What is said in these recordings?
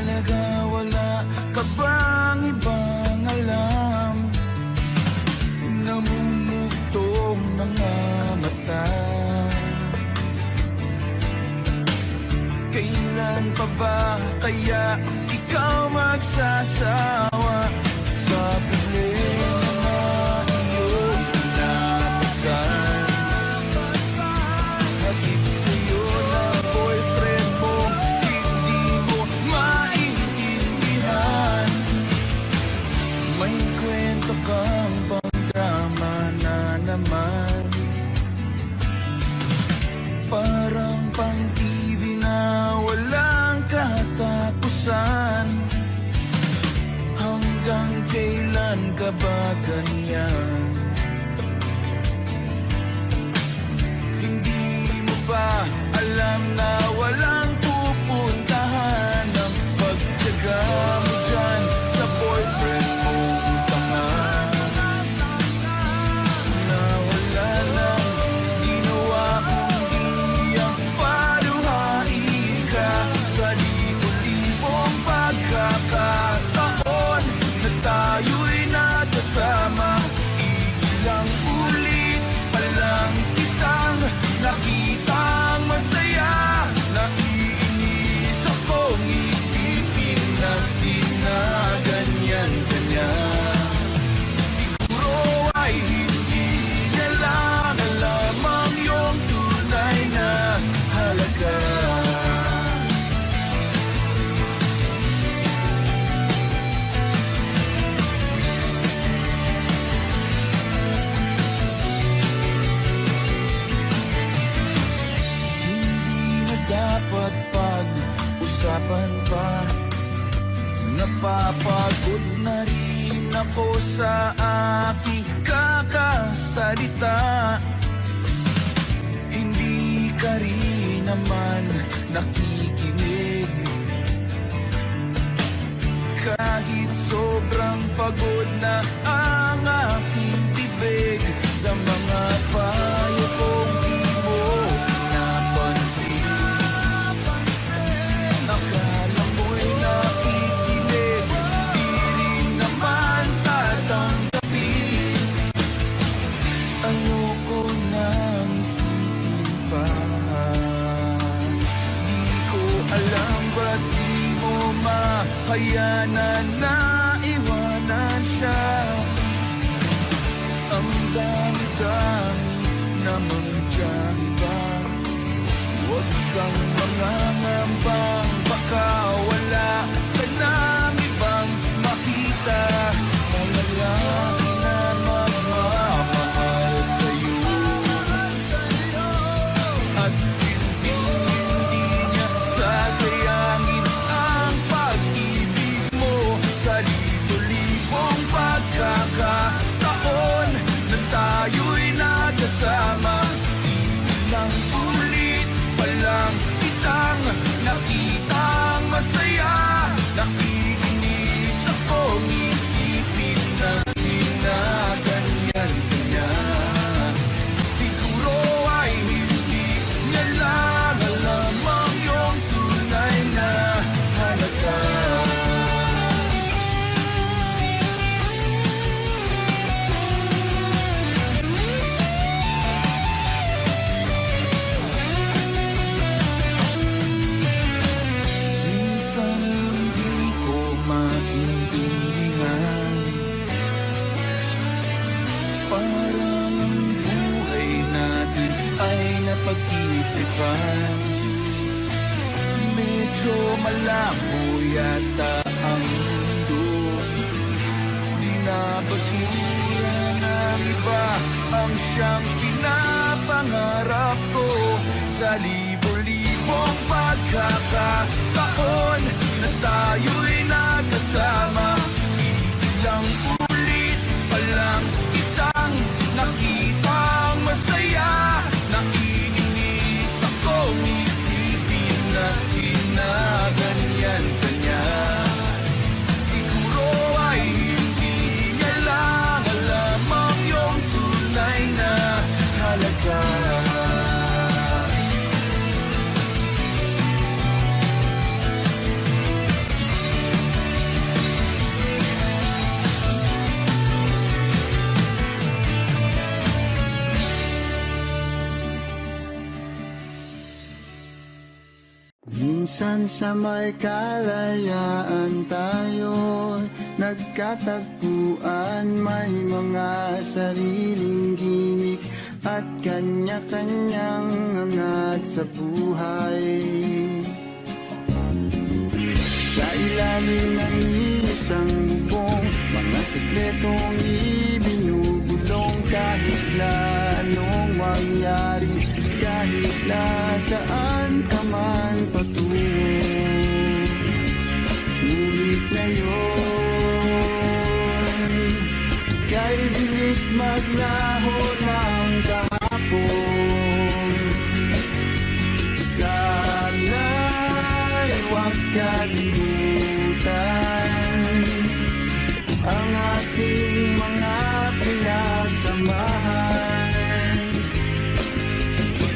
halaga, wala ka bang ibang alam? Namumugtong mga mata. Kailan pa ba kaya ikaw magsasawa sa problema na iyong pinapasan? Hatid sa'yo ng boyfriend mo, hindi mo maintindihan. May kwento kang pang-drama na naman, parang pang-TV na walang katapusan. Hanggang kailan ka ba ganyan? Hindi mo ba alam na walang pupuntahan ang pagtyaga mo dyan sa boyfriend mong tangan? Na wala nang ginawa kundi ang paluhain ka sa libo-libong pagkakataon na tayo'y nagkasama. Ilang ulit pa lang kitang nakitang masaya. Naiinis akong isipin na di na ganyan-ganyan. Siguro ay hindi niya lang alam ang iyong tunay na halaga. Hindi na dapat pag-usapan pa. Napapagod na rin ako sa aking kakasalita. Hindi ka rin naman nakikinig. Kahit sobrang pagod na ang aking bibig sa mga payo kong di mo napansin. Akala mo'y nakikinig, di rin naman tatanggapin. Ayoko nang isipin pa. Di ko alam ba't di mo makayanan na iwanan siya. Ang dami-dami namang tiyahi ba? Huwag kang mangangambang, baka wala ka nang ibang makita. Malalaki na magmamahal sa'yo, at hindi niya sasayangin ang pag-ibig mo sa libo-libong pagkakataon na tayo'y nagkasama. Ilang ulit pa lang kitang nakitang masaya. Nakikinis akong isipin na di na ganyan-ganyan. Siguro ay hindi niya lang alam ang iyong tunay na halaga. Minsan hindi ko maintindihan, parang ang buhay natin ay napag-iipan. Medyo malabo yata ang mundo, binabasura ng iba ang siyang pinapangarap ko. Sa libo-libong pagkakataon na tayo'y nagkasama, ilang ulit pa lang kitang nakitang masaya. Naiinis akong isipin na di na ganyan-ganyan. Siguro ay hindi niya lang alam ang iyong tunay na halaga. Minsan sa may kalayaan tayo nagkatagpuan, may mga sariling gimik at kanya-kanyang angat sa buhay. Sa ilalim ng isang bubong, mga sekretong ibinubulong, kahit na anong mangyari, kahit na saan ka man patungo. Ngunit ngayon, kay bilis maglaho ng kahapon. Sana'y huwag kalimutan ang ating mga pinagsamahan.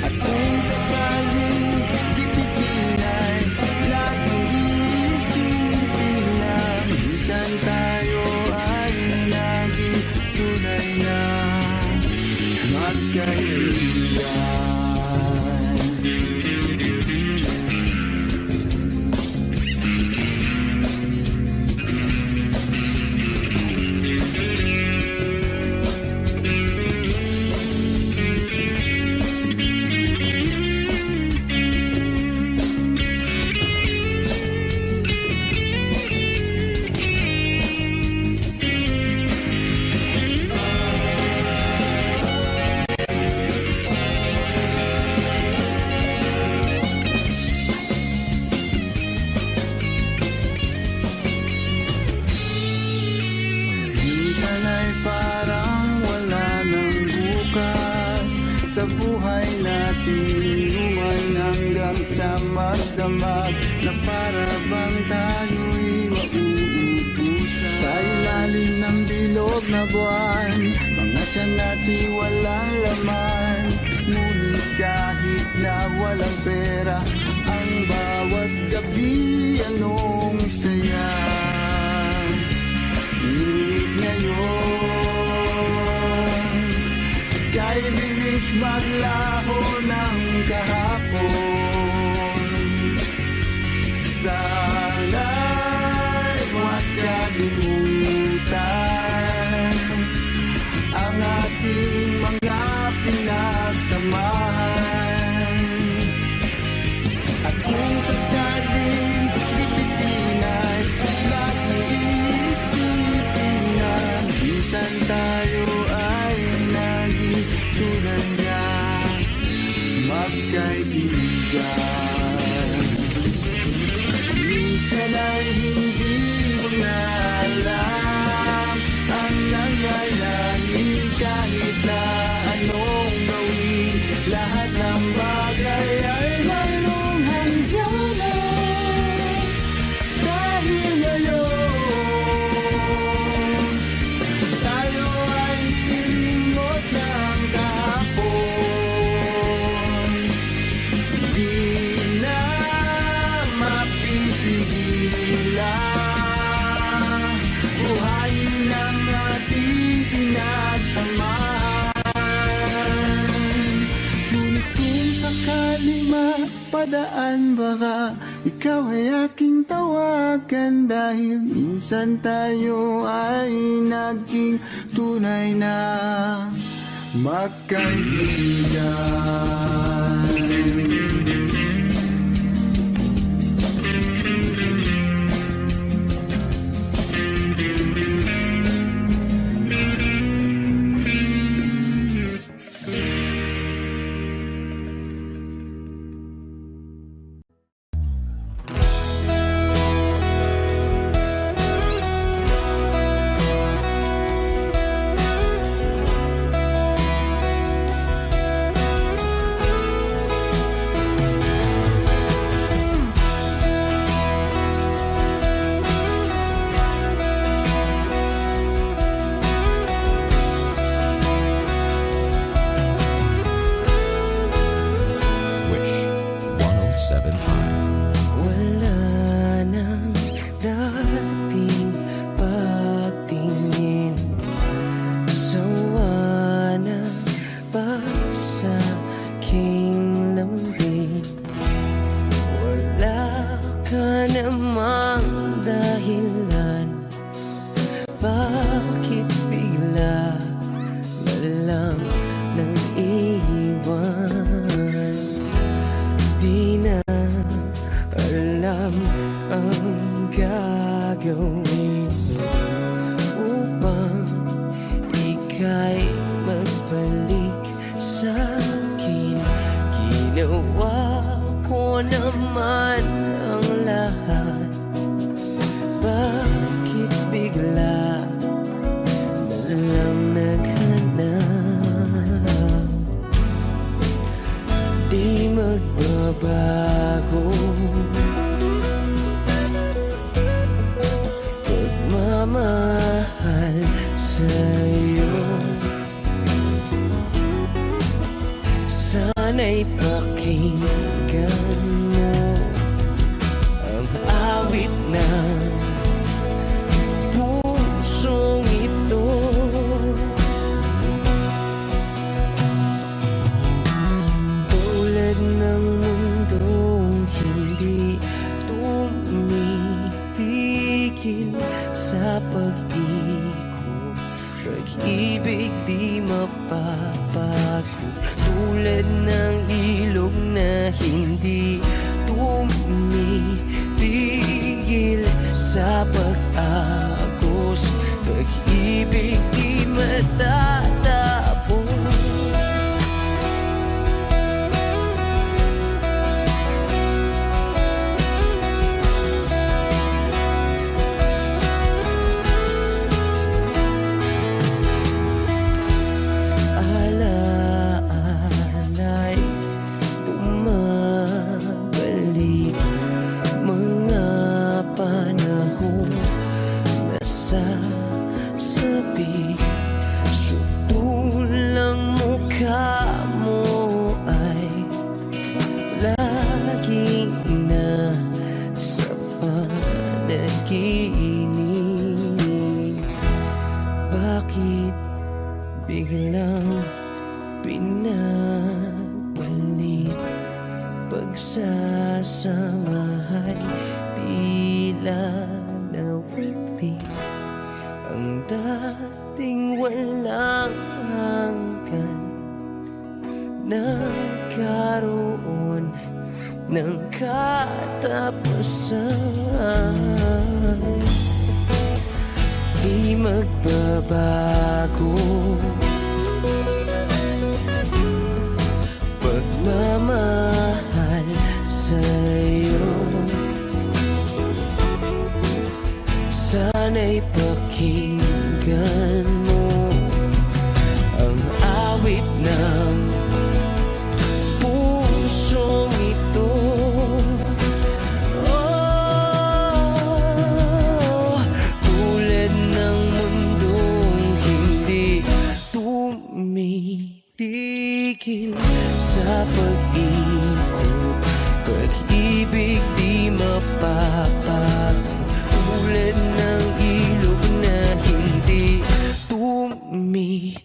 At kung sakaling tipitin ay laging iisipin na minsan tayo ay naging tunay na magkaibigan. Sa buhay natin, luman hanggang sa magdamag, na para bang tayo'y mauubusan. Sa ilalim ng bilog na buwan, mga tiyan natin walang laman. Ngunit kahit na walang pera, ang bawat gabi anong saya. Ngunit ngayon, kay bilis maglaho ng kahapon. Sana'y huwag kalimutan ang ating mga pinagsamahan. At kung sakaling tipitin ay laging iisipin na minsan tayo ay naging tunay na magkaibigan. Minsan ay hindi mo na alam ang nangyayari, kahit na anong gawin, lahat ng bagay ay mayroong hangganan. Dahil ngayon, tayo ay nilimot ng kahapon. Di na mapipigilan, buhayin ang ating pinagsamahan. Ngunit kung sakali mapadaan, baka ikaw ay aking tawagan, dahil minsan tayo ay naging tunay na magkaibigan. naman ang lahat? Bakit bigla na lang naghanap? Di magbabago pagmamahal sa'yo. Sana'y pakinggan mo ang awit ng pusong ito. Tulad ng mundong hindi tumitigil sa pag-ikot, pag-ibig di mapapago. Tulad ng ilog na hindi tumitigil sa pag-agos, pag-ibig di matatapos. Alaala'y bumabalik, mga panahon na sasabi. Sutulang mukha mo ay laging nasa panaginip. Bakit biglang pinabalik? Pagsasamahay tila nawagli, ang dating walang hanggan nagkaroon ng katapusan. Di magbabago pagmamahal sa'yo. Sana'y pakinggan mo ang awit ng pusong ito. Oh, tulad ng mundong hindi tumitigil sa pag-ikot, pag-ibig di mapapago. Tulad ng ilog na hindi tumitigil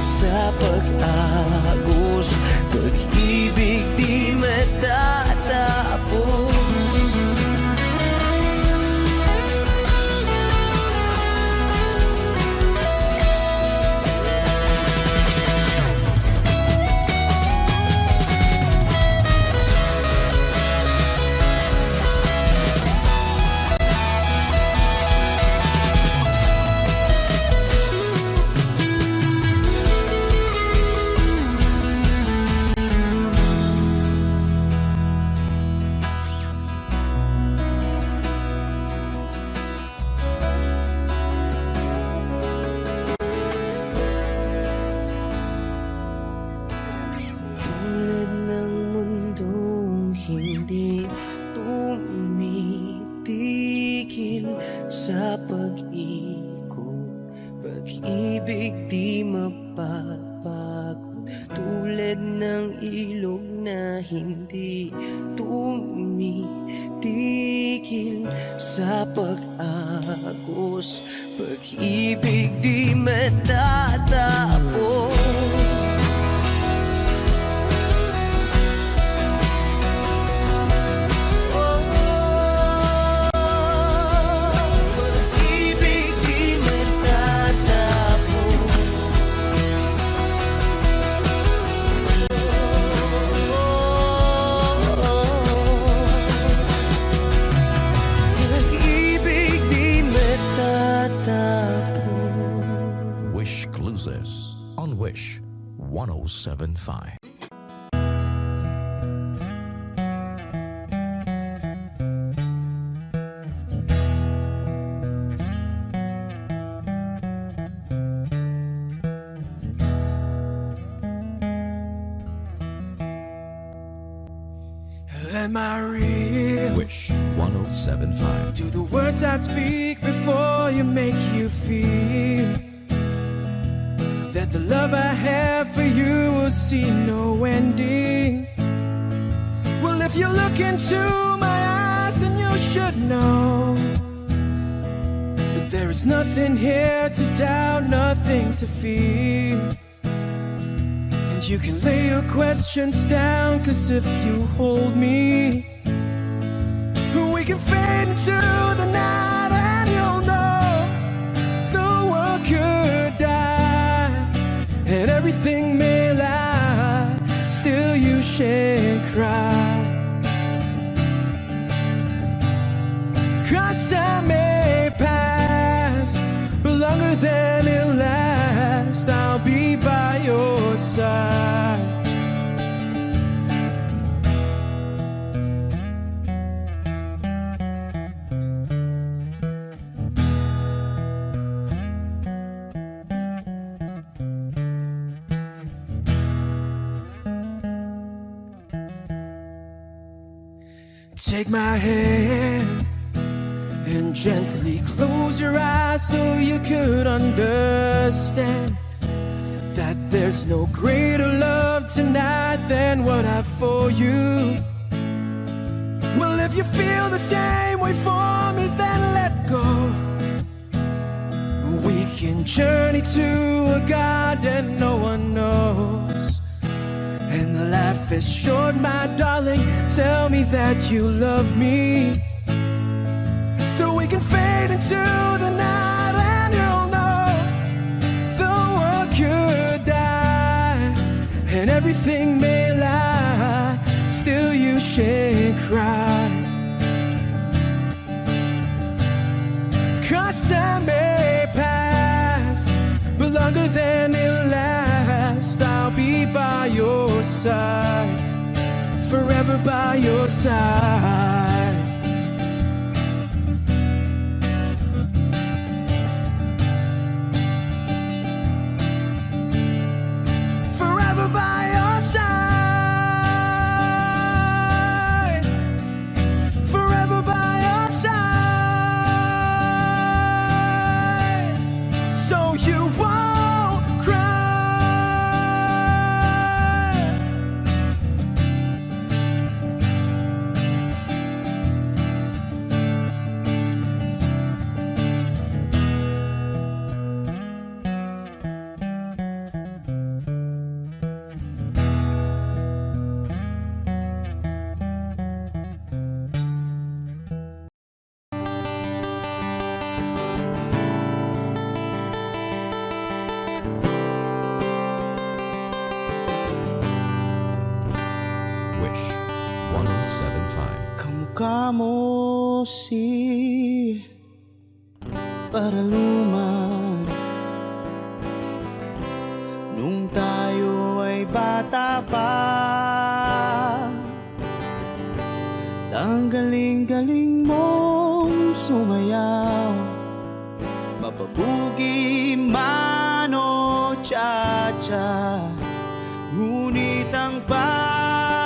sa pag-agos, pag-ibig di matatapos. Tulad ng mundong hindi tumitigil sa pag-ikot, pag-ibig di mapapago. Tulad ng ilog na hindi tumitigil sa pag-agos, pag-ibig di matatapos. On Wish 107.5. Am I real? Wish 107.5. Do the words I speak before you make you feel that the love I have for you will see no ending? Well, if you look into my eyes, then you should know that there is nothing here to doubt, nothing to fear. And you can lay your questions down, 'cause if you hold me, we can fade into the night, and you'll know the world could die and everything may lie, still you shan't cry. 'Cause time may pass, but longer than it lasts, I'll be by your side. Take my hand and gently close your eyes so you could understand that there's no greater love tonight than what I have for you. Well, if you feel the same way for me, then let go. We can journey to a garden no one knows. And life is short, my darling, tell me that you love me, so we can fade into the night, and you'll know the world could die and everything may lie, still you shan't cry. 'Cause time may pass, but longer than it lasts, I'll be by your side, forever by your side. Forever by your side, forever by your side, so you won't cry. Wish 107.5. Kamukha mo si Paraluman nung tayo ay bata pa. Ang galing-galing mong sumayaw, mapabugi man o cha-cha. Ngunit ang paborito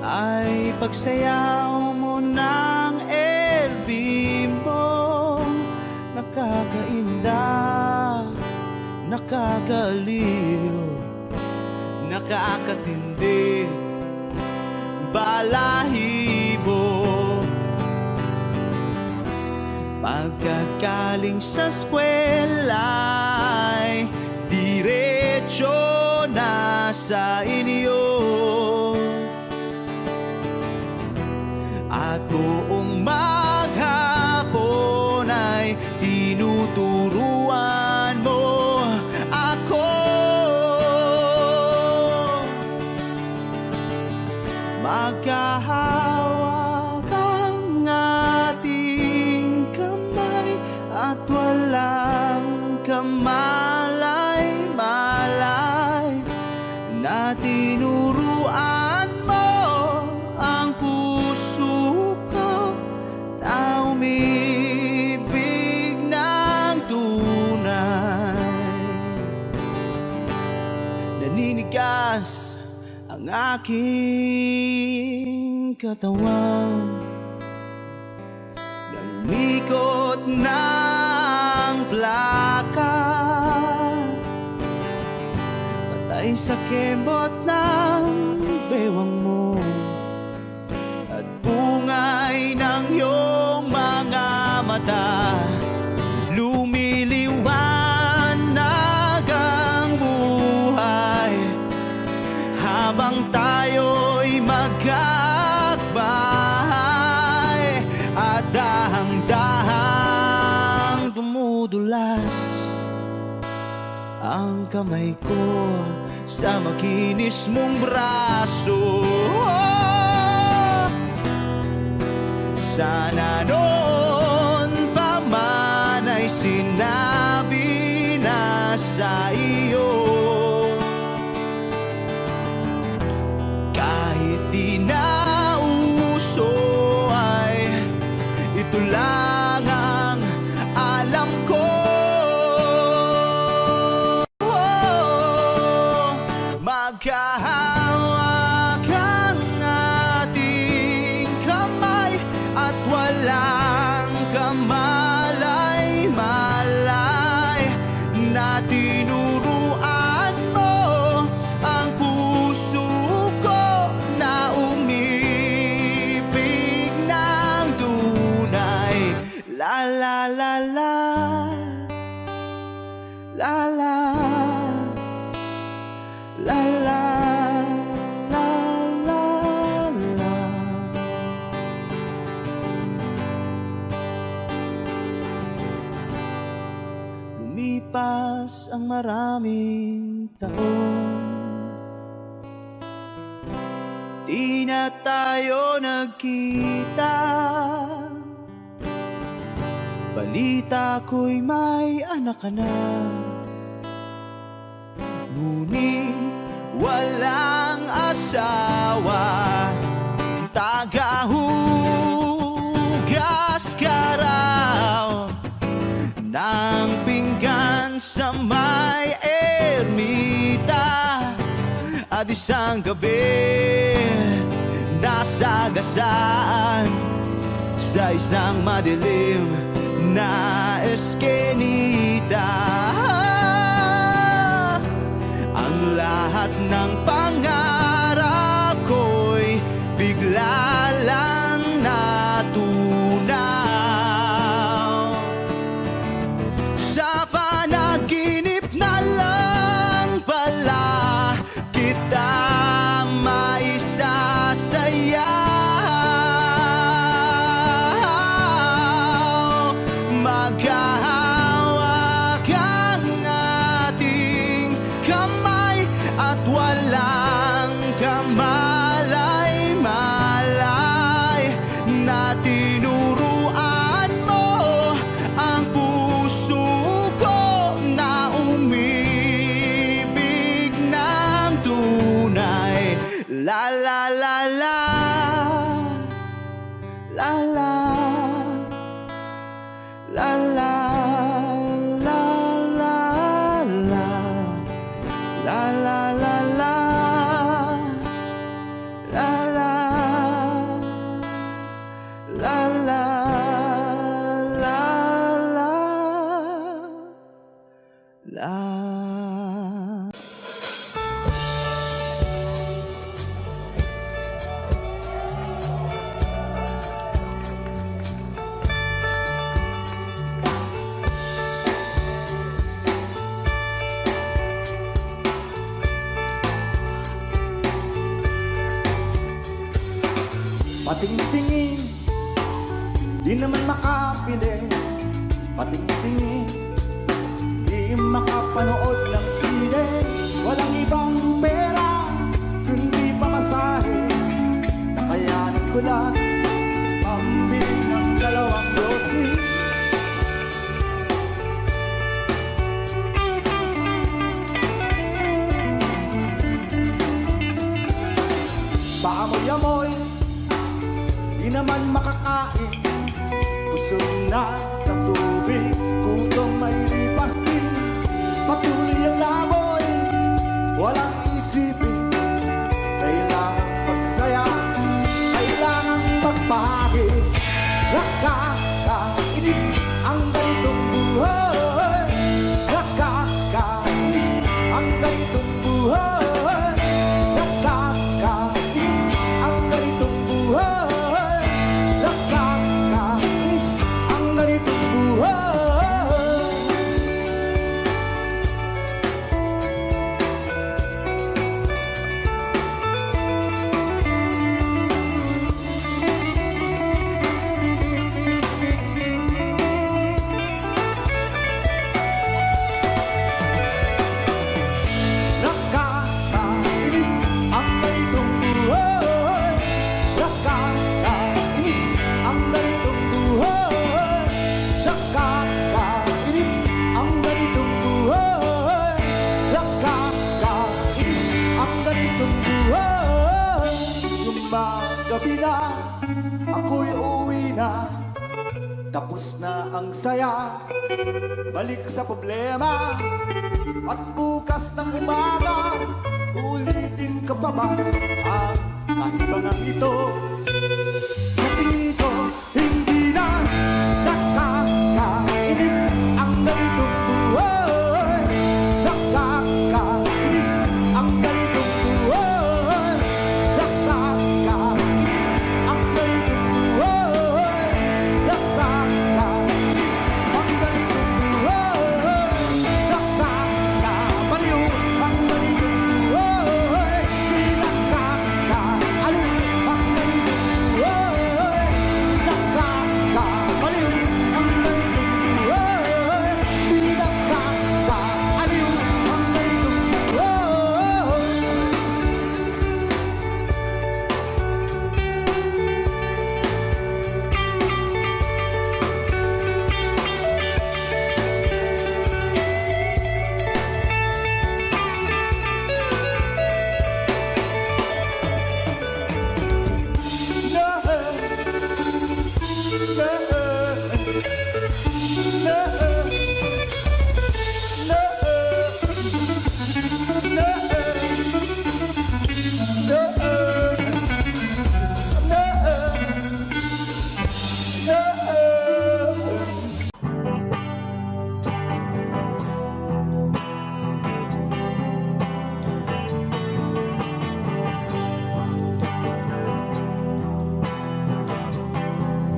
ay pagsayaw mo ng El Bimbo. Nakakainda, nakakaliw, nakakatindi, balahibo. Pagkagaling sa eskwela'y diretso na sa inyo, at buong maghapon ay tinuturuan mo ako. Magkahawak ang ating kamay at walang kamalay-malay, na tinuruan mo ang puso ko na umibig ng tunay. Naninigas ang aking katawan. Nangikot ng plaka, patay sa kembot ng bewang mo at bungay ng iyong mga mata. Lumiliwanag ang buhay habang tayo'y magkakbahay at dahang-dahang dumudulas ang kamay ko sa makinis mong braso. Sana noon pa man ay sinabi na sa iyo, kahit di na uso ay ito lang ang alam ko. Magkahawak ang ating kamay at walang kamalay-malay na tinuruan mo ang puso ko na umibig ng tunay. La la la la, la la, la la, la la, la. Lumipas ang maraming taon, di na tayo nagkita. Balita ko'y may anak ka na, ngunit walang asawa. Tagahugas ka raw ng pinggan sa may ermita at isang gabi nasagasaan sa isang madilim na eskenita. Ang lahat ng pangarap ko'y bigla lang natunaw. Sa panaginip na lang pala kita maisasaya. Magkahawak ang ating kamay at walang kamalay-malay na tinuruan mo ang puso ko na umibig ng tunay. La la la la, la la, la la, la la, la, la la la la, la la, la la, la la, la. Patingtingin, di naman makapili. Patingtingin, di makapanood ng sine. Walang ibang pera, kundi pamasahe. Nakayanan ko lang pambili ng 2 dosis. Paamoy-amoy, di naman makakain. Busog na sa tubig, gutom may lipas din. Patuloy ang lamoy, walang isipin. Kaya gabi na, ako'y uwi na. Tapos na ang saya, balik sa problema. At bukas ng umaga, ulitin ka pa ba ang kahibangan ito? Sa tingin ko, hindi na nakakainip ang ganitong buhay. Nakakainis ang ganitong buhay. Nakakainis ang ganitong buhay. Nakakainis ang ganitong buhay. Nakakabaliw ang ganitong buhay. Di nakakaaliw ang ganitong buhay. Nakakabaliw ang ganitong buhay. Di nakakaaliw ang ganitong buhay.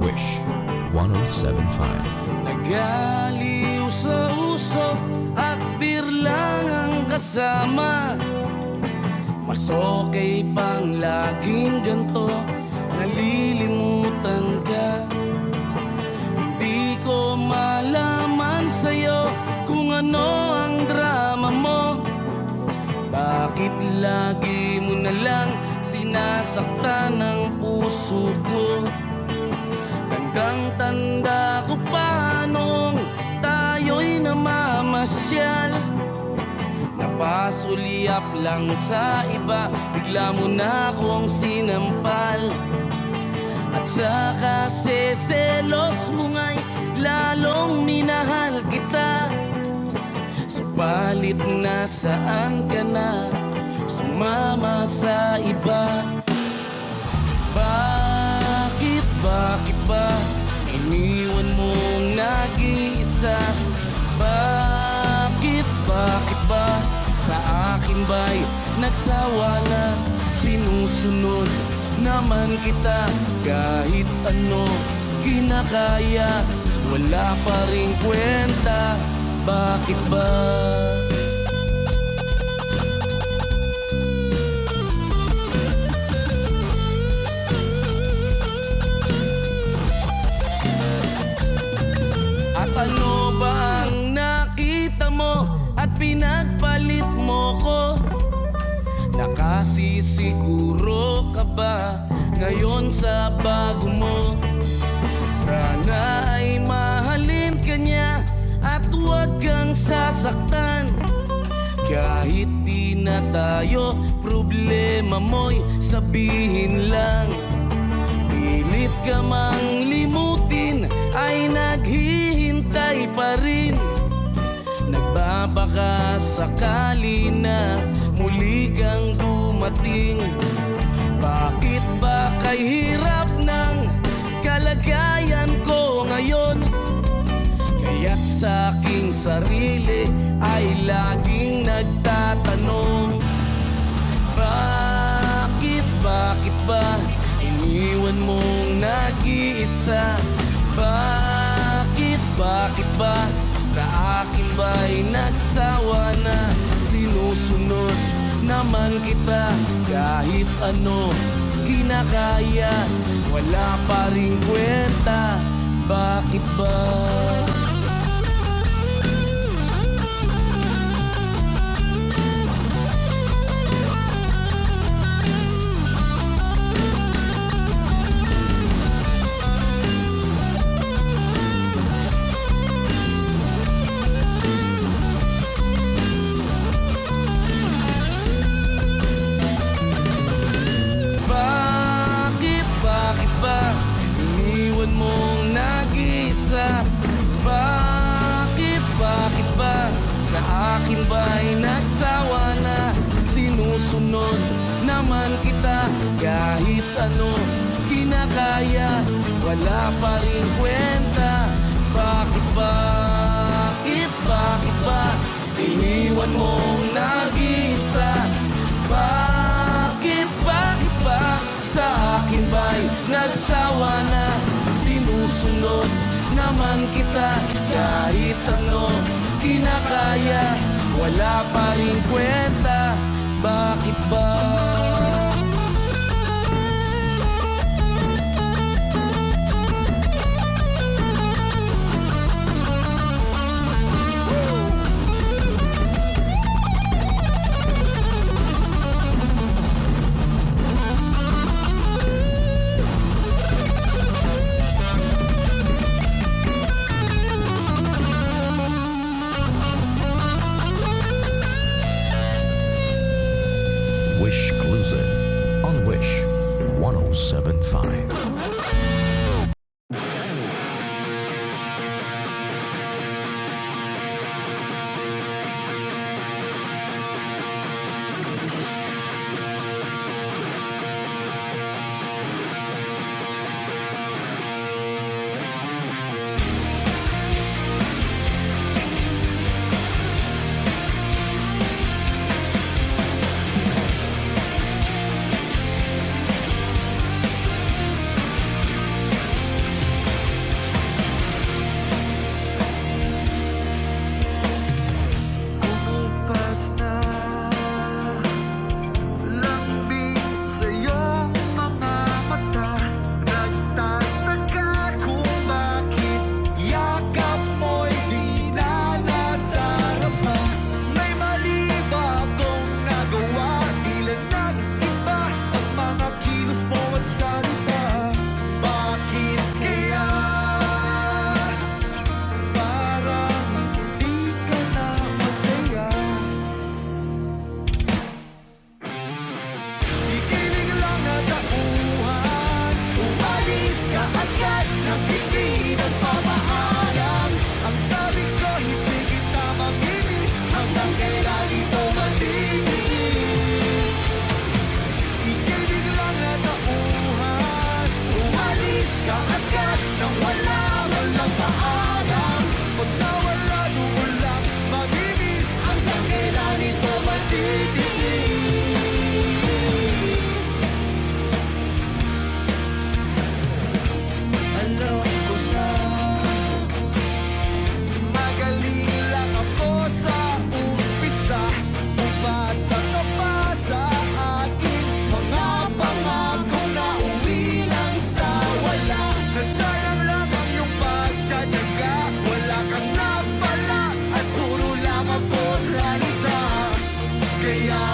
Wish 1075. Nagaliw sa usok at birlang ang kasama. Mas okay pang laging ganto, nalilimutan ka. Hindi ko malaman sa'yo kung ano ang drama mo. Bakit lagi mo na lang sinasaktan ang puso ko? Tandang-tanda ko pa nung tayo'y namamasyal. Napasulyap lang sa iba, bigla mo na akong sinampal. At saka selos mo nga'y lalong minahal kita. Subalit nasaan ka na, sumama sa iba. Bakit ba iniwan mong nag-iisa? Bakit ba sa akin ba'y nagsawa na? Sinusunod naman kita kahit ano kinakaya, wala pa rin kwenta. Bakit ba? Ano ba ang nakita mo at pinagpalit mo ko? Nakasisiguro ka ba ngayon sa bago mo? Sana ay mahalin ka niya at huwag kang sasaktan. Kahit di na tayo, problema mo'y sabihin lang. Pilit ka mang limutin ay naghihintay pa rin. Nagbabaka sakali na muli kang dumating. Bakit ba kay hirap ng kalagayan ko ngayon? Kaya't sa aking sarili ay laging nagtatanong, bakit ba iniwan mong nag-iisa? Bakit ba sa akin ba'y nagsawa na? Sinusunod naman kita kahit ano kinakaya, wala pa rin kwenta. Bakit ba? akin ba'y nagsawa na? Sinusunod naman kita kahit ano kinakaya, wala pa rin kwenta. Bakit ba iniwan mong nag-iisa? Bakit ba sa akin ba'y nagsawa na? Sinusunod naman kita kahit ano kinakaya, wala pa rin kwenta. Bakit ba? Wish Exclusive on Wish 1075. Bumukas na lambing sa iyong mga mata. Nagtataka kung bakit yakap mo'y di na nadarama. May mali ba akong nagawa? Tila nag-iba ang mga kilos mo at salita. Bakit kaya parang hindi ka na masaya? Ikilig lang na tauhan, umalis ka agad nang hindi nagpapaalam. Ang sabi ko, hindi kita mamimiss, hanggang kailan ito matitiis. Ikilig lang na tauhan, umalis ka agad nang wala man lang paalam. Pag nawala doon lang mamimiss, hanggang kailan ito matitiis. Alam ko na magaling lang ako sa umpisa. Umasa ka pa sa akin mga pangako na uwi lang sa wala. Nasayang lang ang iyong pagtsatsaga, wala kang napala at puro lang ako salita. Kaya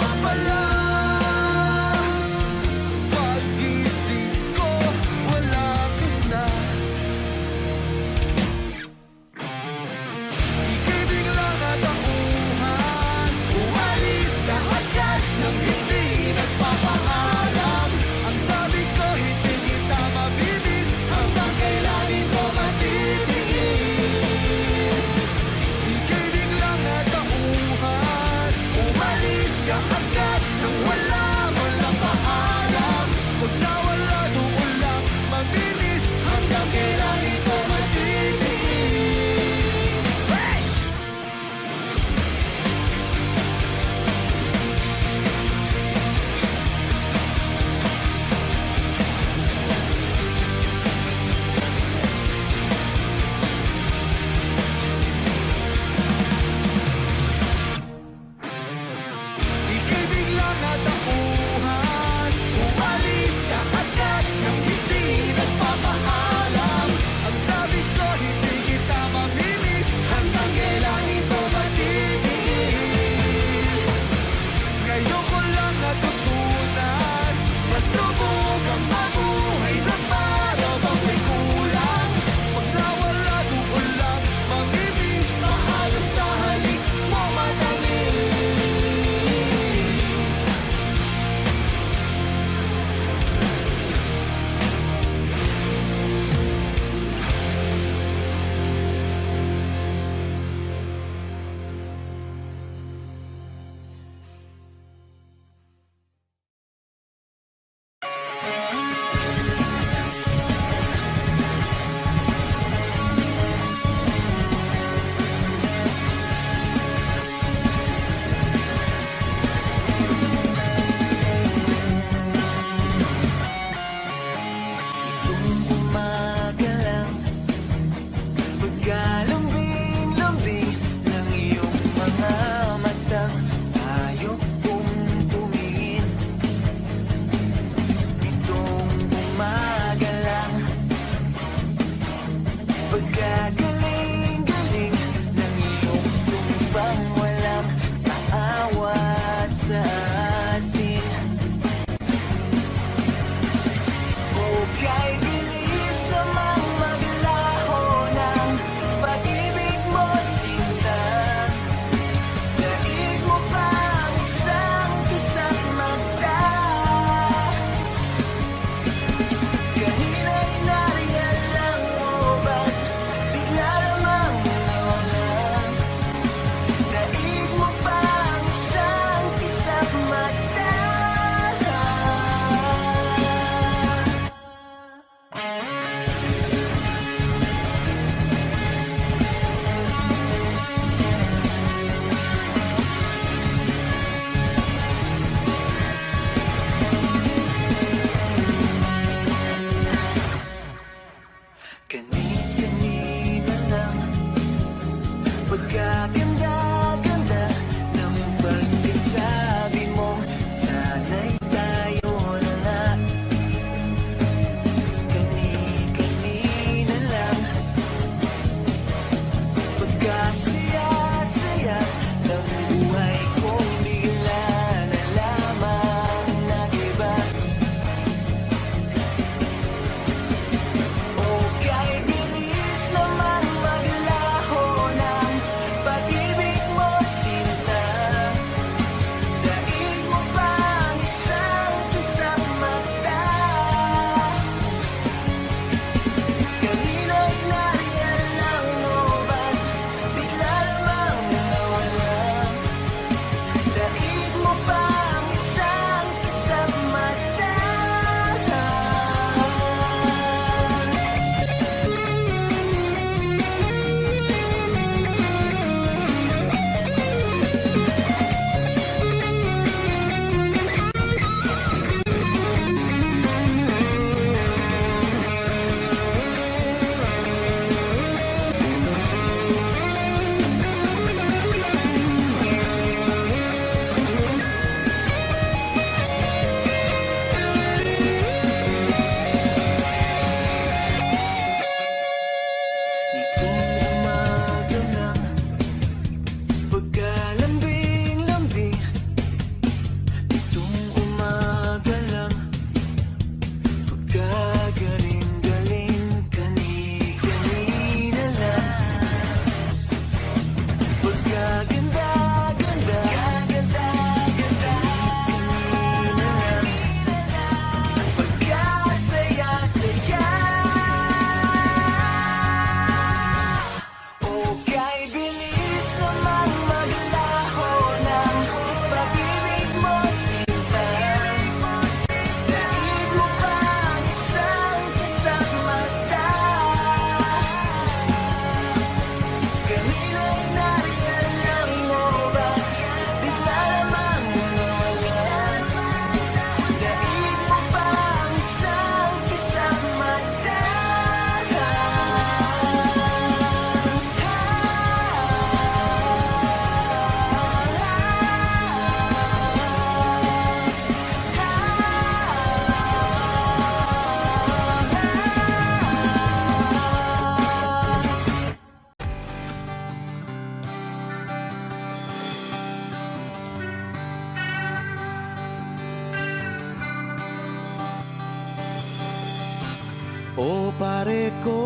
pare ko,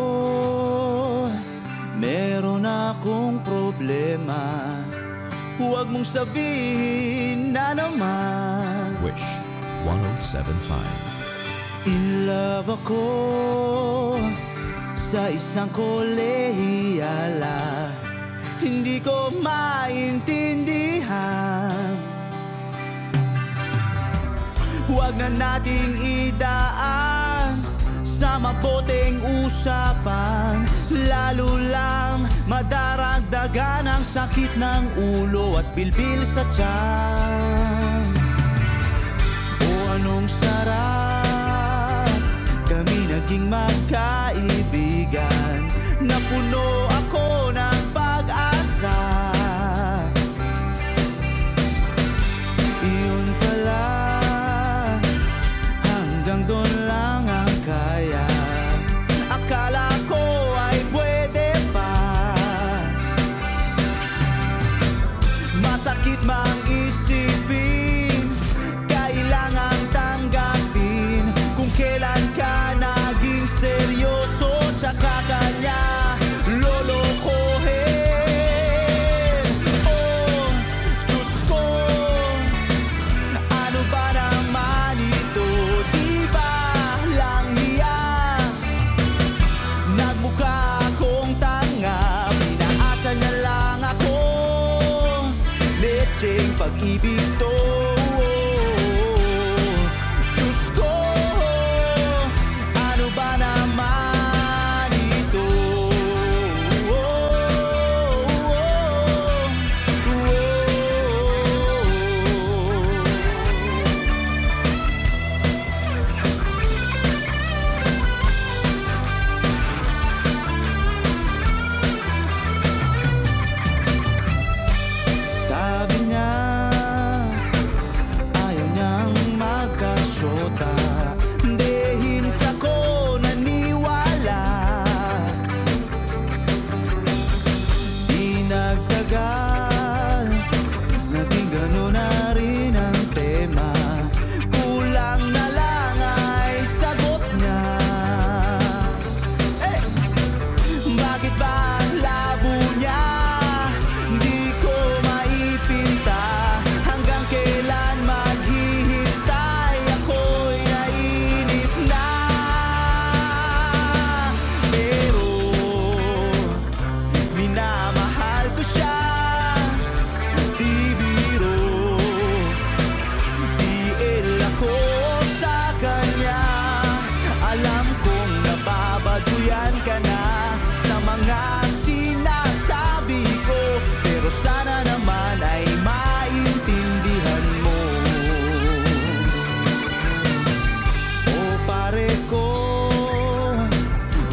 meron akong problema. Huwag mong sabihin na naman. Wish 1075. In love ako sa isang kolehiyala. Hindi ko maintindihan. Huwag na nating idaan sa maboteng usapan. Lalo lang madaragdagan ang sakit ng ulo at bilbil sa tiyan. O anong sarap kami naging magkaibigan. Napuno ako ng pag-asa. Iyon pala, hanggang doon lang ang kaya. Akala ko ay pwede pa. Masakit mang isipin, kailangang tanggapin. Kung kailan ka naging seryoso, tsaka kanya lolokohin. Oh, Diyos ko, ano ba naman ito? Di ba lang hiya? Nagmukha akong tanga, pinaasa niya lang ako. Letseng pag-ibig to. Diyos ko, ano ba naman ito? Sabi niya, ayaw niyang magkasyota. Dahil sa ko naniwala. Di nagtagal, naging gano'n na rin ang tema. Kulang na lang ay sagot niya. Bakit ba ang labo niya? Di ko maipinta. Hanggang kailan maghihintay? Ako'y nainip na. Pero minamahal ko siya. Di biro, DL ako sa kanya. Alam kong nababaduyan ka na sa mga sinasabi ko, pero sana naman ay maintindihan mo. O pare ko,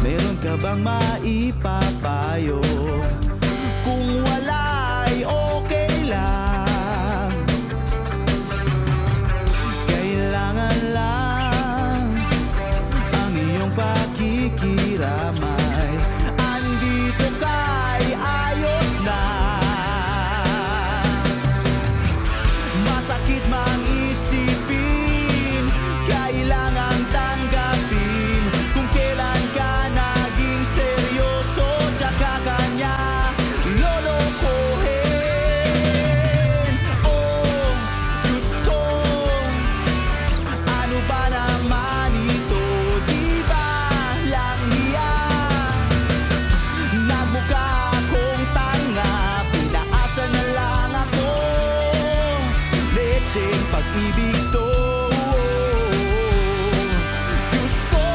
meron ka bang maipapayo? Kung wala ay okay lang. Kailangan lang ang iyong pakikiramay. Andito ka'y ayos na. Masakit mang isipin, kailangang tanggapin. Kung kailan ka naging seryoso, tsaka kanya lolokohin. Oh, Diyos ko, ano ba naman ito? Di ba lang hiya? Nagmukha akong tanga, pinaasa na lang ako. Letseng pag-ibig to. Diyos ko,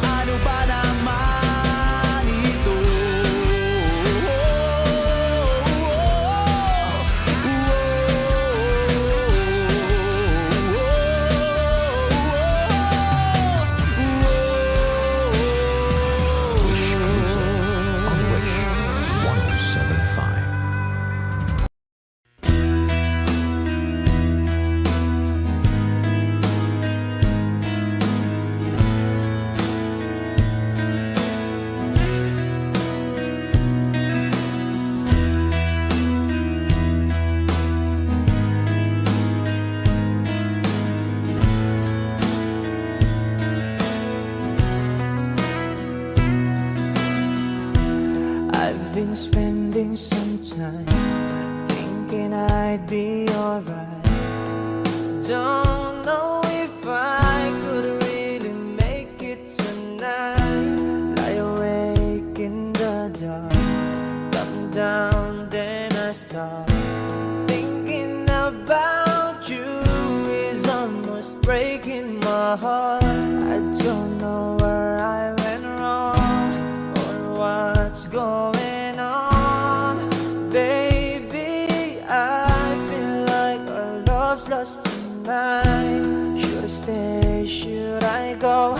ano ba naman ito? Wish exclusive on Wish 1075. might be alright. Don't know if I could really make it tonight. Lie awake in the dark, up down, then I start thinking about you. Is almost breaking my heart. I don't know where I went wrong or what's going on, baby. I feel like our love's lost tonight. Should I stay? Should I go?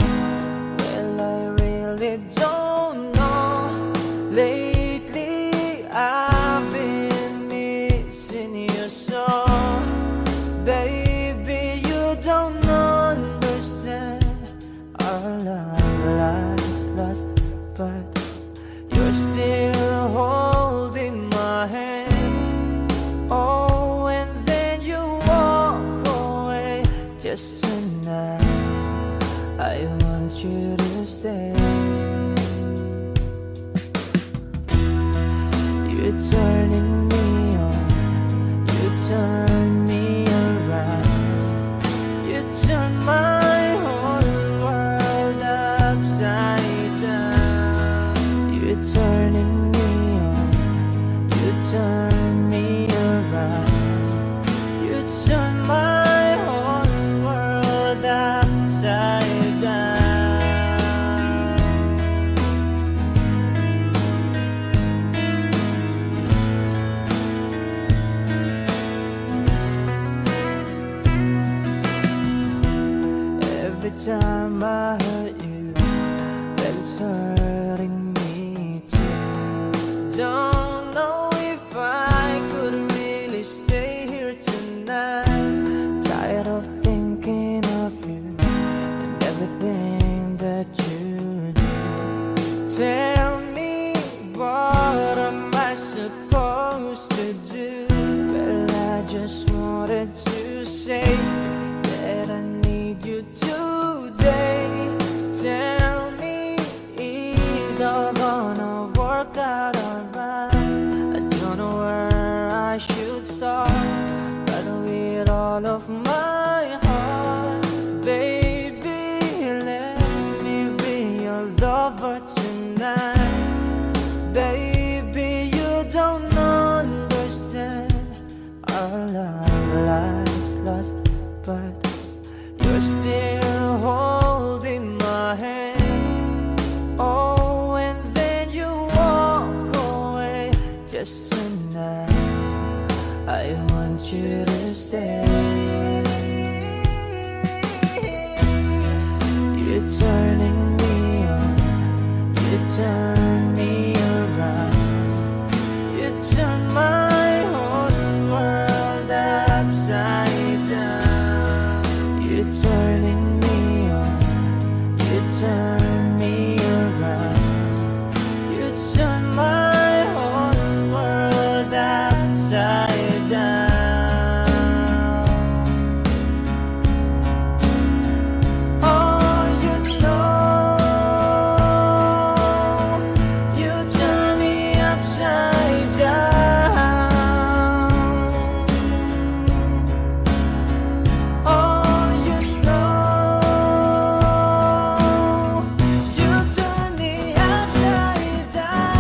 Well, I really don't know. Lately I've been missing you so, baby. You don't understand. Our life's lost, but you're still holding my hand. Oh, and then you walk away. Just tonight I want you to stay. You're turning me on, you turn me around, you turn my whole world upside down. You're turning me on, you turn me around, you turn my whole world upside down. Every time I hurt you, then it's hurting me too. Don't know if I could really stay here tonight. Tired of thinking of you and everything that you do. Tell me, what am I supposed to do? Well, I just wanted to say that I need you today. Tell me, is all gonna work out alright? I don't know where I should start, but with all of my heart, baby, let me be your lover tonight. Baby, you don't understand. Our life's lost, but you're still holding my hand. Oh, and then you walk away. Just tonight I want you to stay. You're turning me on, you turn me around, you turn my whole world upside down. You're turning me on, you turn me around, you turn my whole world upside down. Oh, you know, you turn me upside down. Oh, you know, you turn me upside down.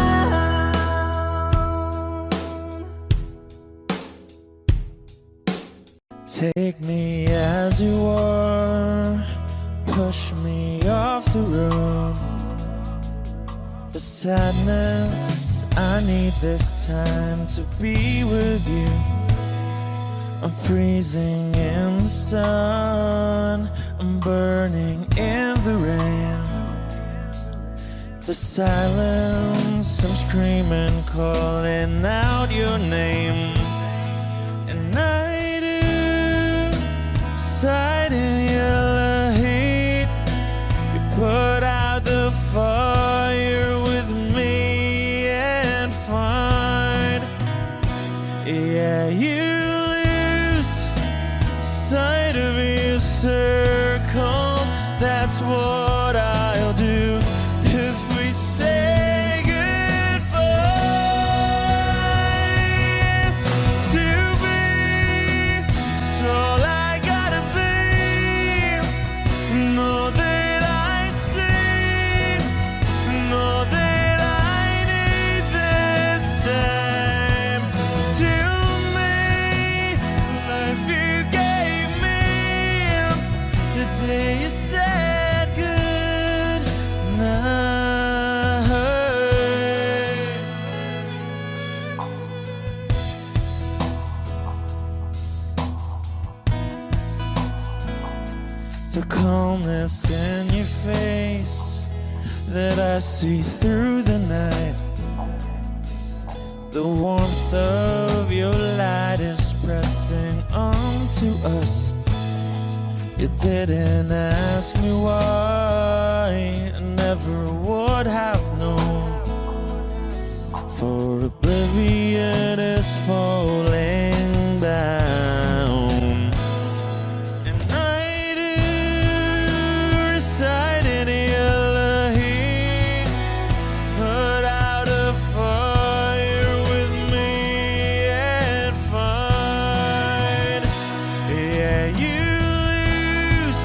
Take me as you are, push me off the road. The sadness, I need this time to be with you. I'm freezing in the sun, I'm burning in the rain. The silence, I'm screaming, calling out your name. And I do, sight in yellow heat. You put out the fire with me and find, yeah, you lose sight of your circles. That's what I'll do if we say goodbye. the calmness in your face that I see through the night. The warmth of your light is pressing onto us. You didn't ask me why, I never would have known. For oblivion is falling down. And I do reside in Elohim, put out a fire with me and find. Yeah, you lose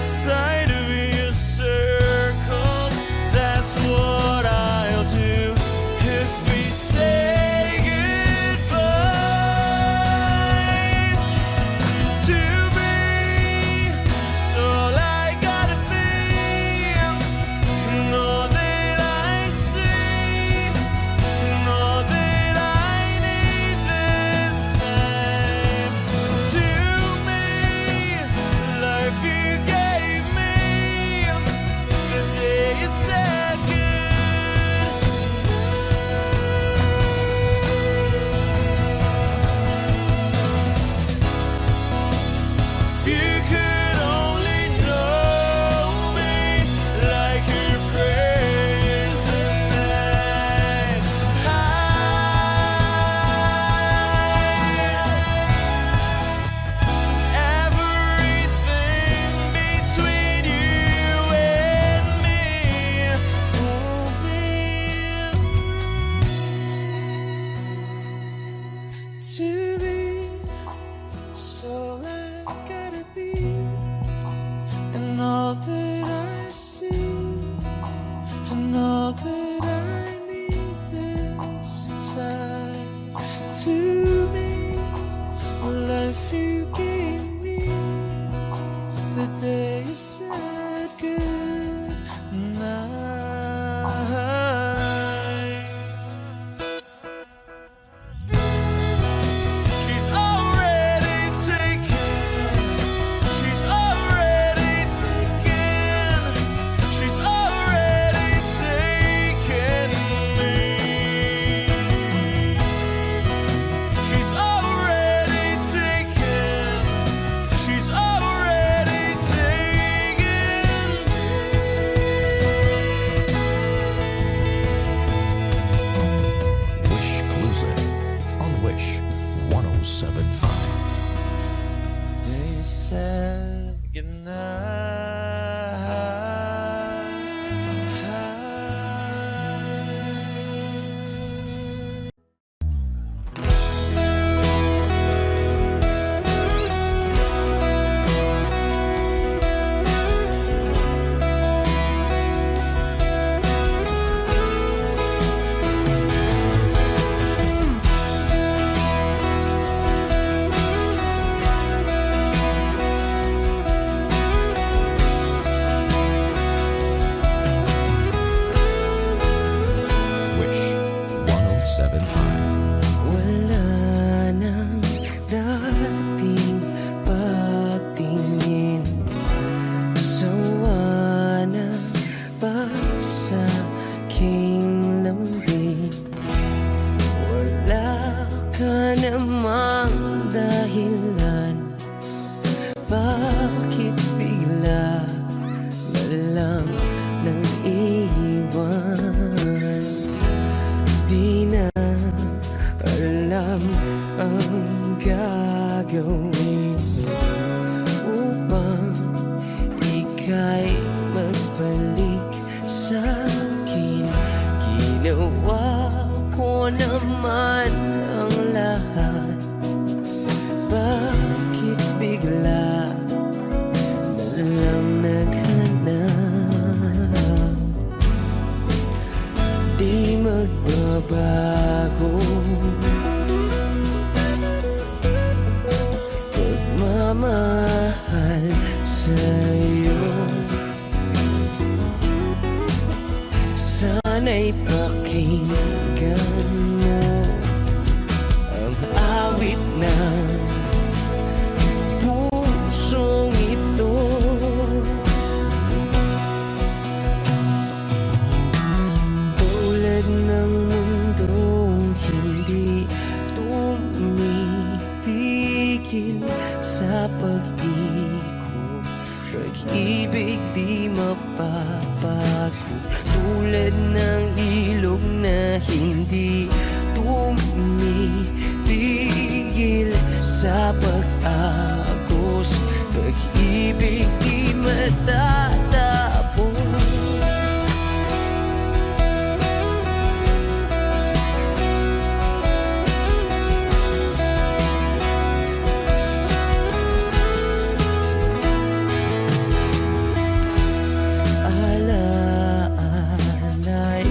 sight of your circles. That's what I'll do if we say goodbye. To me, it's all I gotta be, and all that I see, and all that I need this time. To me, the life you gave me, the day you said if you could only know me like your prayers at night. Everything between you and me won't be to be. So I gotta be, and all that I see, and all that I need this time. To me, the life you gave me, the day you said good night. She's already taken. She's already taken. She's already taken me. She's already taken. She's already taken. Wish Exclusive on Wish 1075. They said goodnight. Wish 1075. Wala nang dating pagtingin, sawa na ba sa aking lambing? Wala ka namang dahilan, bakit bigla na lang nang iwan? Di na alam ang gagawin upang ika'y magbalik sa'kin. Ginawa ko naman ang lahat, bakit bigla na lang naghanap? Di magbabago pagmamahal sa'yo. Sana'y pakinggan mo ang awit ng pusong ito. tigil sa pag-ikot, pag-ibig di mapapago, tulad ng ilog na hindi tumitigil sa pag-agos, pag-ibig di matatapos. Alaala'y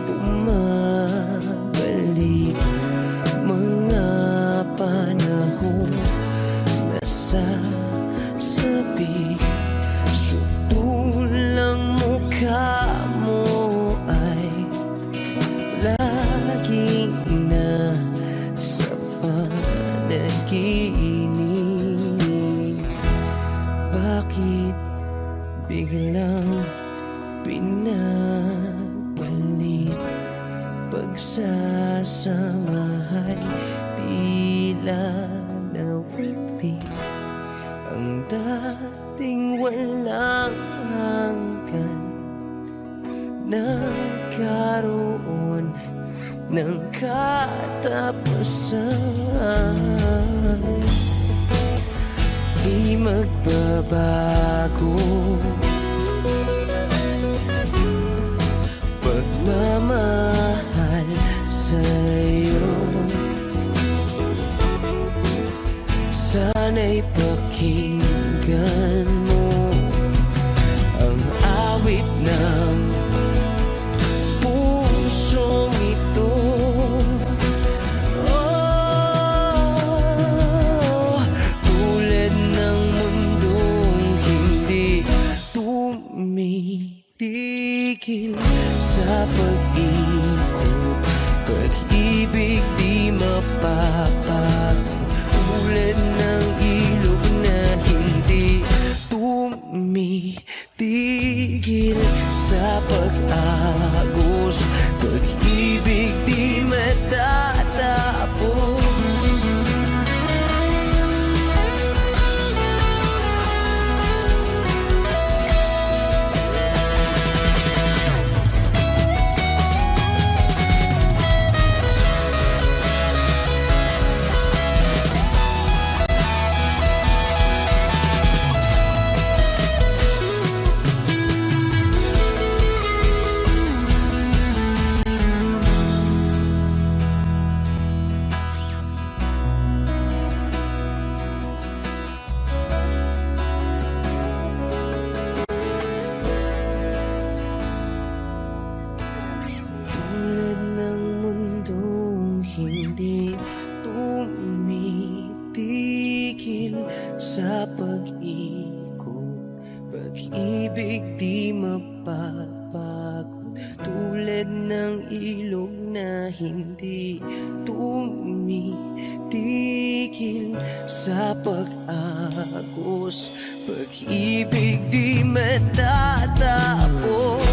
bumabalik, mga panahon nasasabi, sutulang mukha mo ay laging nasa panaginip. Bakit biglang pinabalik, pagsasamahay tila nawagli, ang dating walang hanggan nagkaroon ng katapusan. Di magbabago pagmamahal sa'yo, sana'y pakinggan mo ang awit ng pusong ito. Oh, tulad ng mundong hindi tumitigil sa pag-ikot, pag-ibig di mapapago, tulad ng ilog na hindi tumitigil sa pag-agos, pag-ibig di matatapos. Tulad ng mundong hindi tumitigil sa pag-ikot, pag-ibig di mapapago, tulad ng ilog na hindi tumitigil sa pag-agos, pag-ibig di matatapos.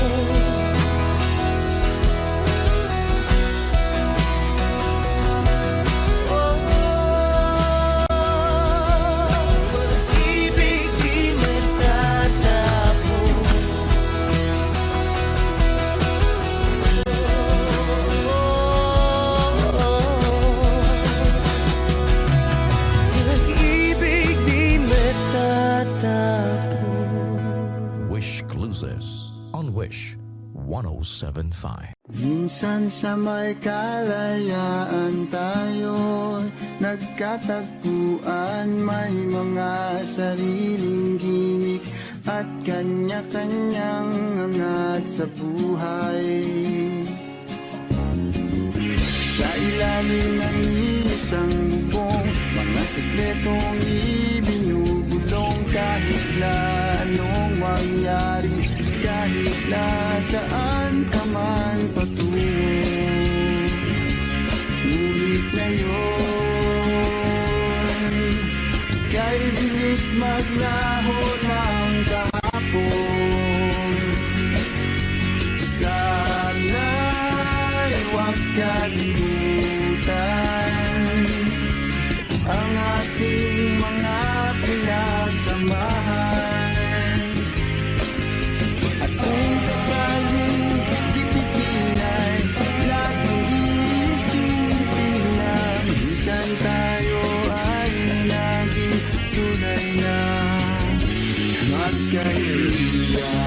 Wish Cruises on Wish 1075. Minsan sa may kalayaan tayo nagkatagpuan, may mga sariling gimmick at kanya-kanyang angat sa buhay. Sa ilalim ng isang bubong, mga sekretong ibinubulong, kahit na anong mangyari, kahit na saan ka man patungo. Ngunit ngayon, kay bilis maglaho ng kahapon. Sana'y huwag kalimutan ang ating magkaibigan.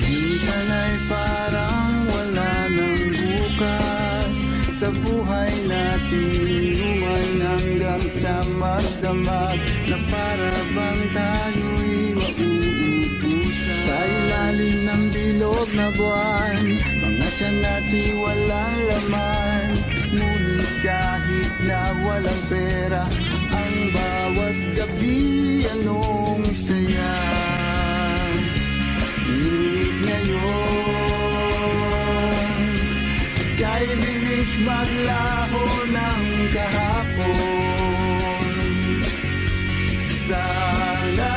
Minsan ay parang wala ng bukas sa buhay natin, umuman hanggang sa magdamag na para bang tayo'y mauubusan. Sa ilalim ng bilog na buwan, mga tiyan natin walang laman. Ngunit kahit na walang pera, ang bawat gabi anong saya. Ngunit ngayon, kay bilis maglaho ng kahapon. Sana'y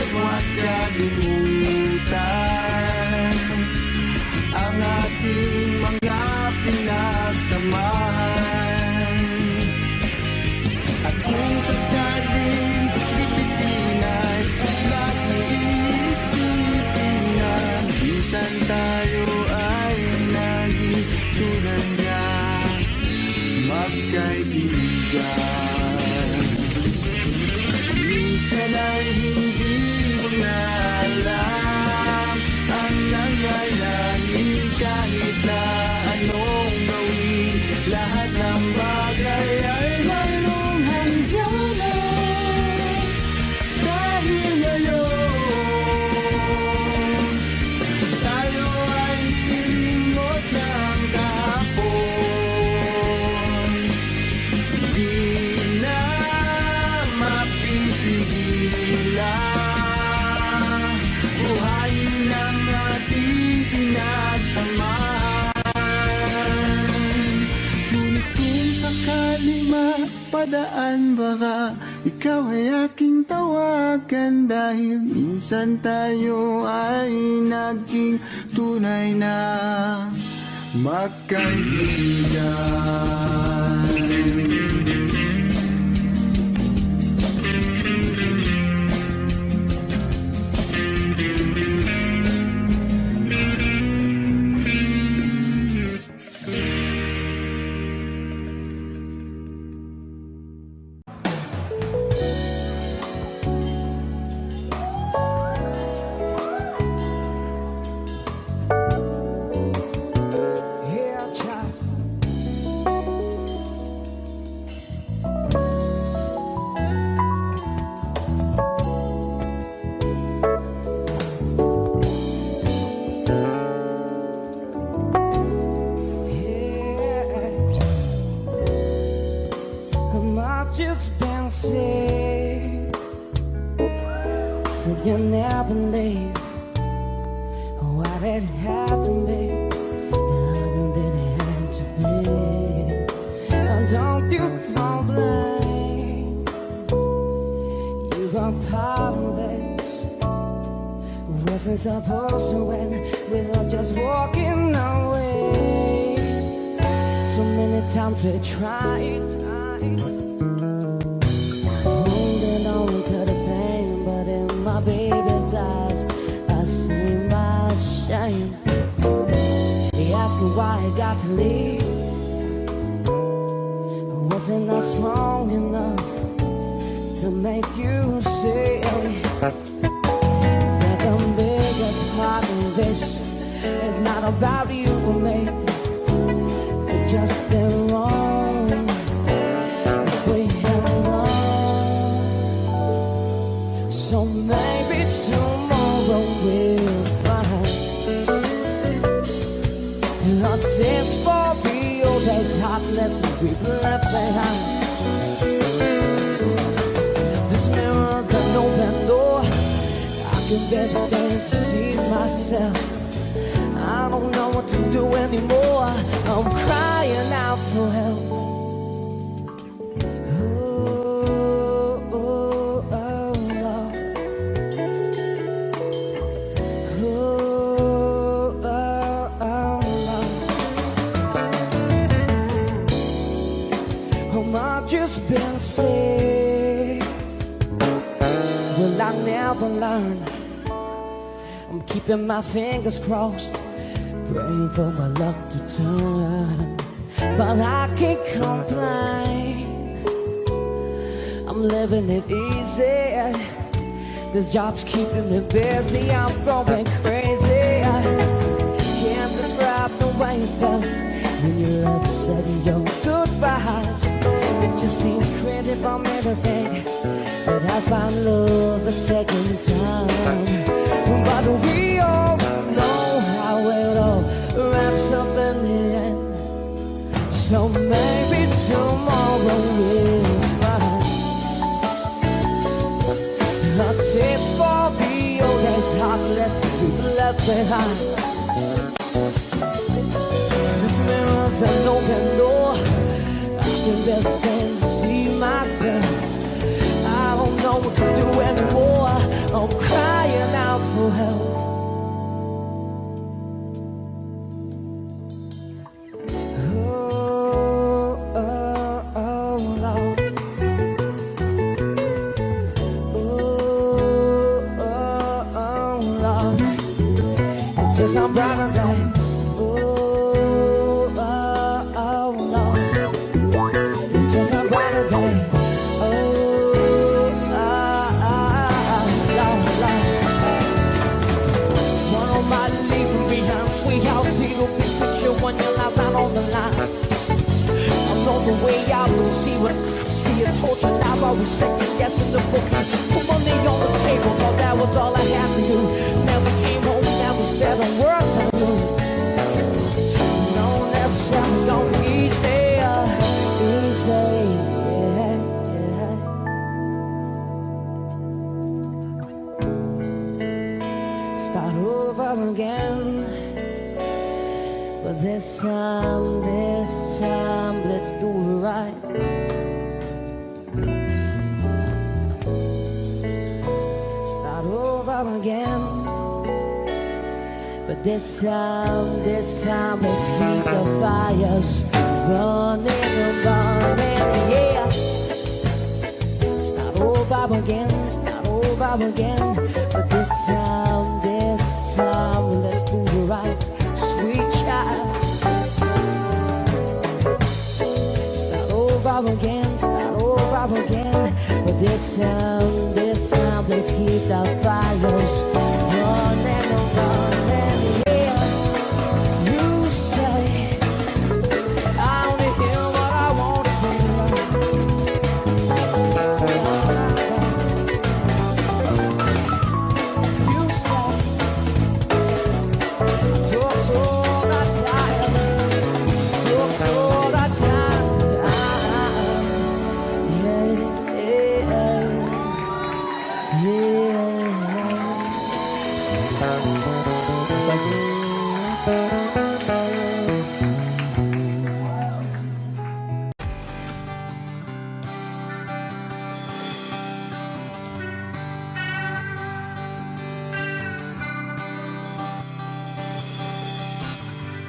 huwag kalimutan ang ating mga pinagsamahan. At kung sakaling ipitin ay mag-iisipin na minsan tayo ay naging tulad na magkaibigan. Minsan ay hindi mo na alam ang nangyayari kahit na anong gawin. Lahat ng bagay ay mayroong hangganan. Dahil ngayon, tayo ay nilimot ng kahapon. Di na mapipigilan buhayin ang ating pinagsamahan. Ngunit kung sakali mapadaan, baka ikaw ay aking tawagan. Dahil minsan tayo ay naging tunay na magkaibigan. Yeah, child. I've just been sick, so you never leave. Oh, I didn't have to be, I really had to be. And don't you throw blame, you were part of this. Wasn't supposed to win, we were just walking away. So many times we tried, holding on to the pain, but in my baby's eyes I see my shame. He asked me why I got to leave. Wasn't I strong enough to make you see that the biggest part of this is not about you or me, but just the wrong we have known. So maybe tomorrow we'll find a taste for real. There's heartless people left behind. This mirror's an open door. I can barely stand to see myself. I don't know what to do anymore. I'm crying. out for help. Oh, oh, oh, Lord. Oh, oh, oh, Lord. I've just been sick. Will I never learn? I'm keeping my fingers crossed, praying for my luck to turn. But I can't complain, I'm living it easy. This job's keeping me busy, I'm going crazy. Can't describe the way you felt when you love said your goodbyes. It just seems crazy for me to think that I find love a second time. But we all know how it all wraps up in the end. So maybe tomorrow we'll find a taste for the old days, heartless we've left behind. This mirror's an open door, I can just stand to see myself. I don't know what to do anymore, I'm crying out for help. Oh, oh, oh, Lord. Oh, oh, oh, Lord. It's just a brighter day. Oh, oh, oh, Lord. It's just a brighter day. When you're out on the line, I'm on the way out, we'll see what I see. A torture life, I was second guessing the booking. Put money on the table, thought that was all I had to do. Never came home, never said a word to me. No, never said it was gonna be easy, easy, yeah. Start over again. But this time, let's do it right. Start over again. But this time, let's keep the fires running and burning, yeah. Start over again. But this time, let's do it right. Sweet child, start over again. But this time, let's keep the fires running and burning, yeah. You say I only hear what I want to hear. You say took so that time.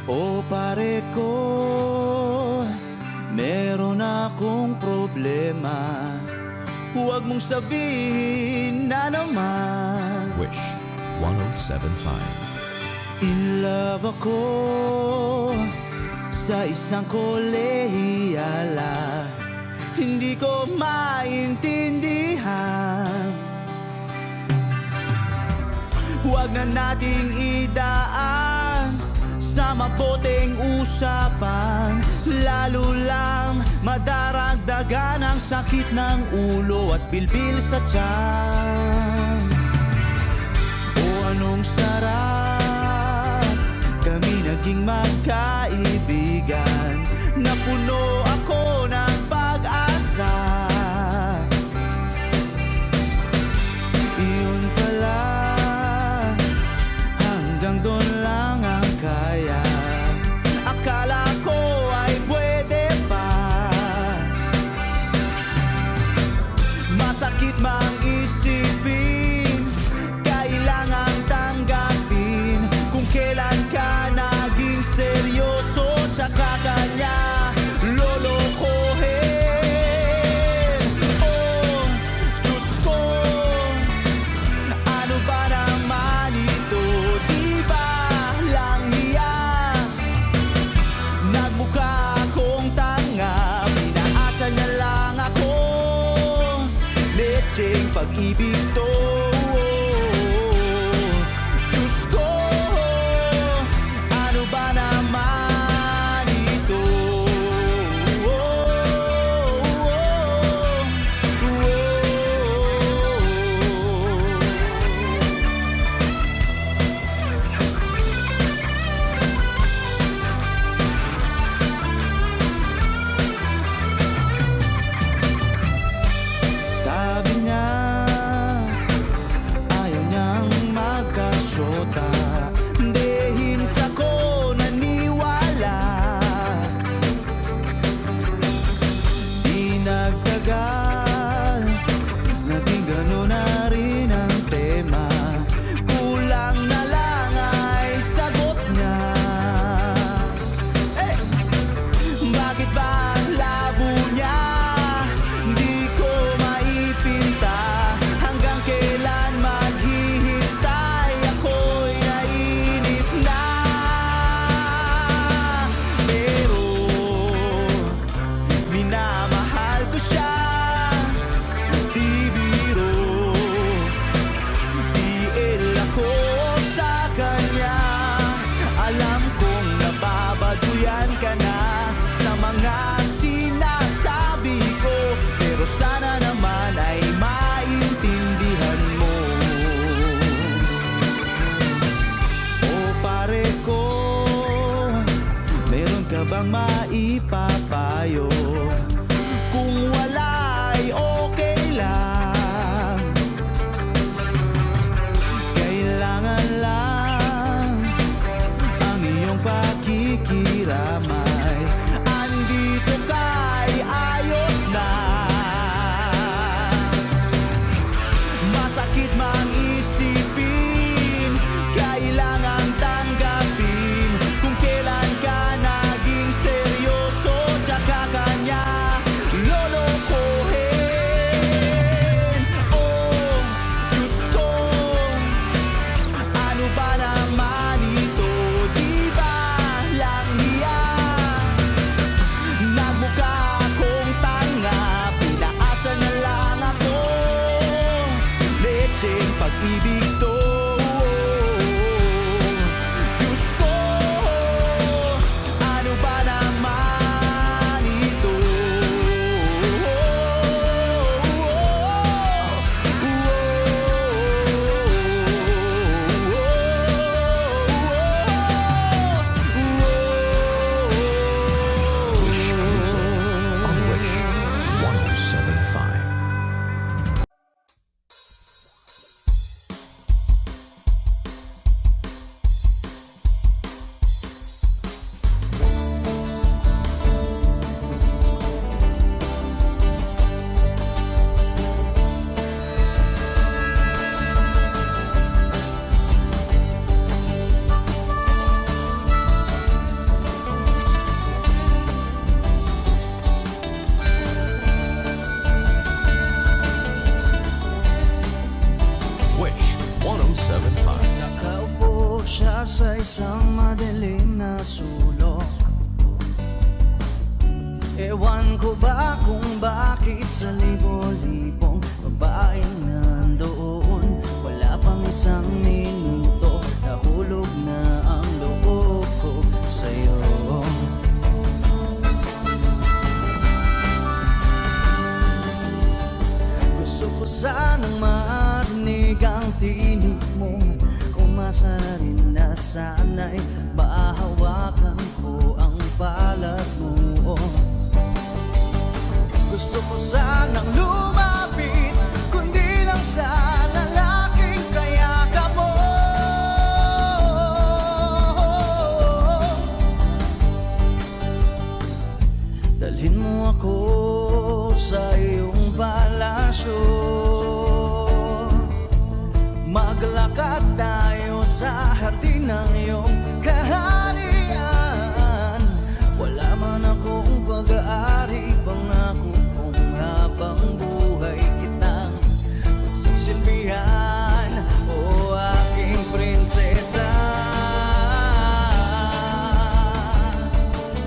O pare ko, meron akong problema. Huwag mong sabihin na naman. Wish 1075. In love ako sa isang kolehiyala. Hindi ko maintindihan. Huwag na nating idaan sa maboteng usapan, lalo lang madaragdagan ang sakit ng ulo at bilbil sa tiyan. O anong sarap, kami naging magkaibigan, na puno ako ng pag-asa. Iyon pala, hanggang doon lang ang kaya. Akala ko ay pwede ka na sa mga sinasabi ko, pero sana naman ay maintindihan mo. O pare ko, meron ka bang maipapayo? Kung wala ay okay lang, kailangan lang ang iyong pakikiramay. Andito ka'y ayos na. Masakit mang isipin, kailangan tanggapin kung kailan ka naging seryoso, tsaka kanya lolokohin. Oh, Diyos ko, ano ba naman ito? Di ba lang hiya? Nagmukha akong tanga, pinaasa na lang ako. Lecheng pag-ibig to. Diyos ko, ano ba naman ito? Wish Music on Wish 1075. Wish 1075. Nakaupo siya sa isang madilim na sulok. Ewan ko ba kung bakit sa libo-libong babaeng nandoon, wala pang isang minuto, nahulog na ang loob ko sa'yo. Gusto ko sanang marinig ang tinig mo, umasa na rin na sana'y mahawakan ko ang palad mo. Gusto ko sanang lumapit, kundi lang sa lalaking kayakap mo. Dalhin mo ako sa iyong palasyo, maglakad tayo sa hardin ng iyong kaharian. Wala man akong pag-aari, pangako kung habang buhay kitang magsisilbihan, o aking prinsesa.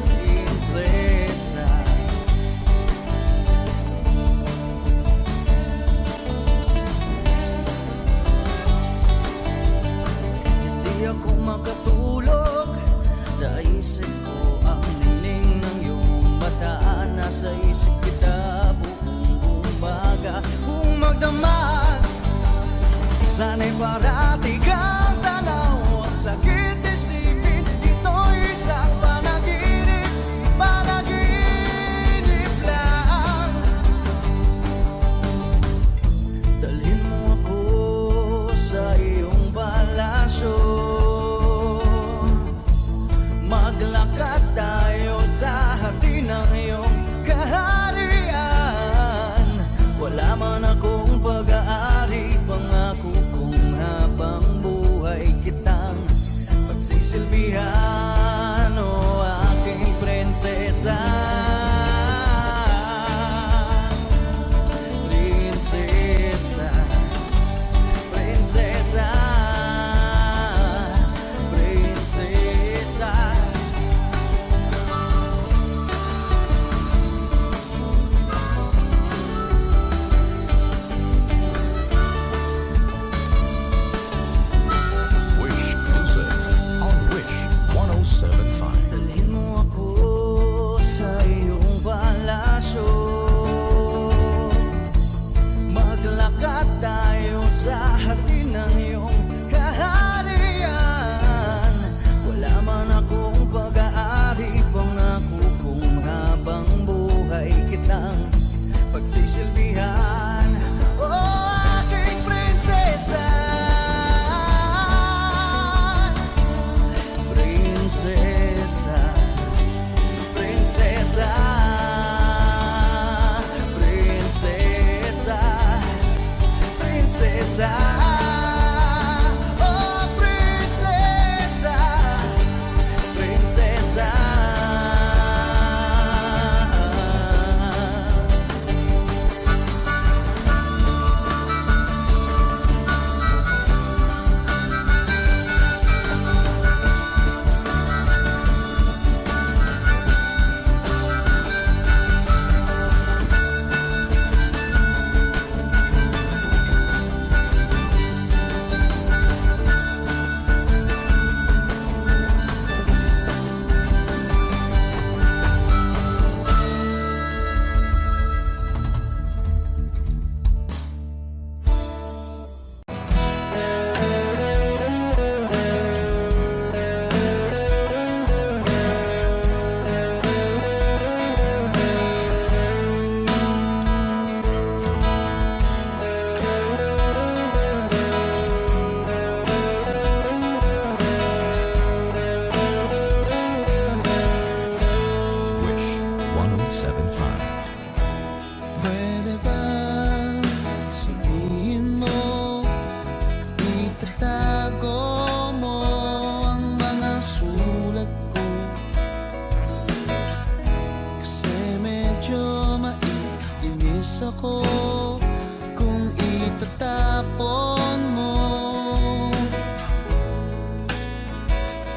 Prinsesa. Hindi ako makatulog, naisip ko ang nining ng iyong mata. Nasa isip kita buong umaga, kung magdamag sana'y parati kang tanaw. Ang sakit isipin, ito'y isang panaginip, panaginip lang. Dalhin mo ako sa iyong palasyo, maglakad tayo sa hardin ng iyong kaharian. Wala man akong pag-aari, pangako kung habang buhay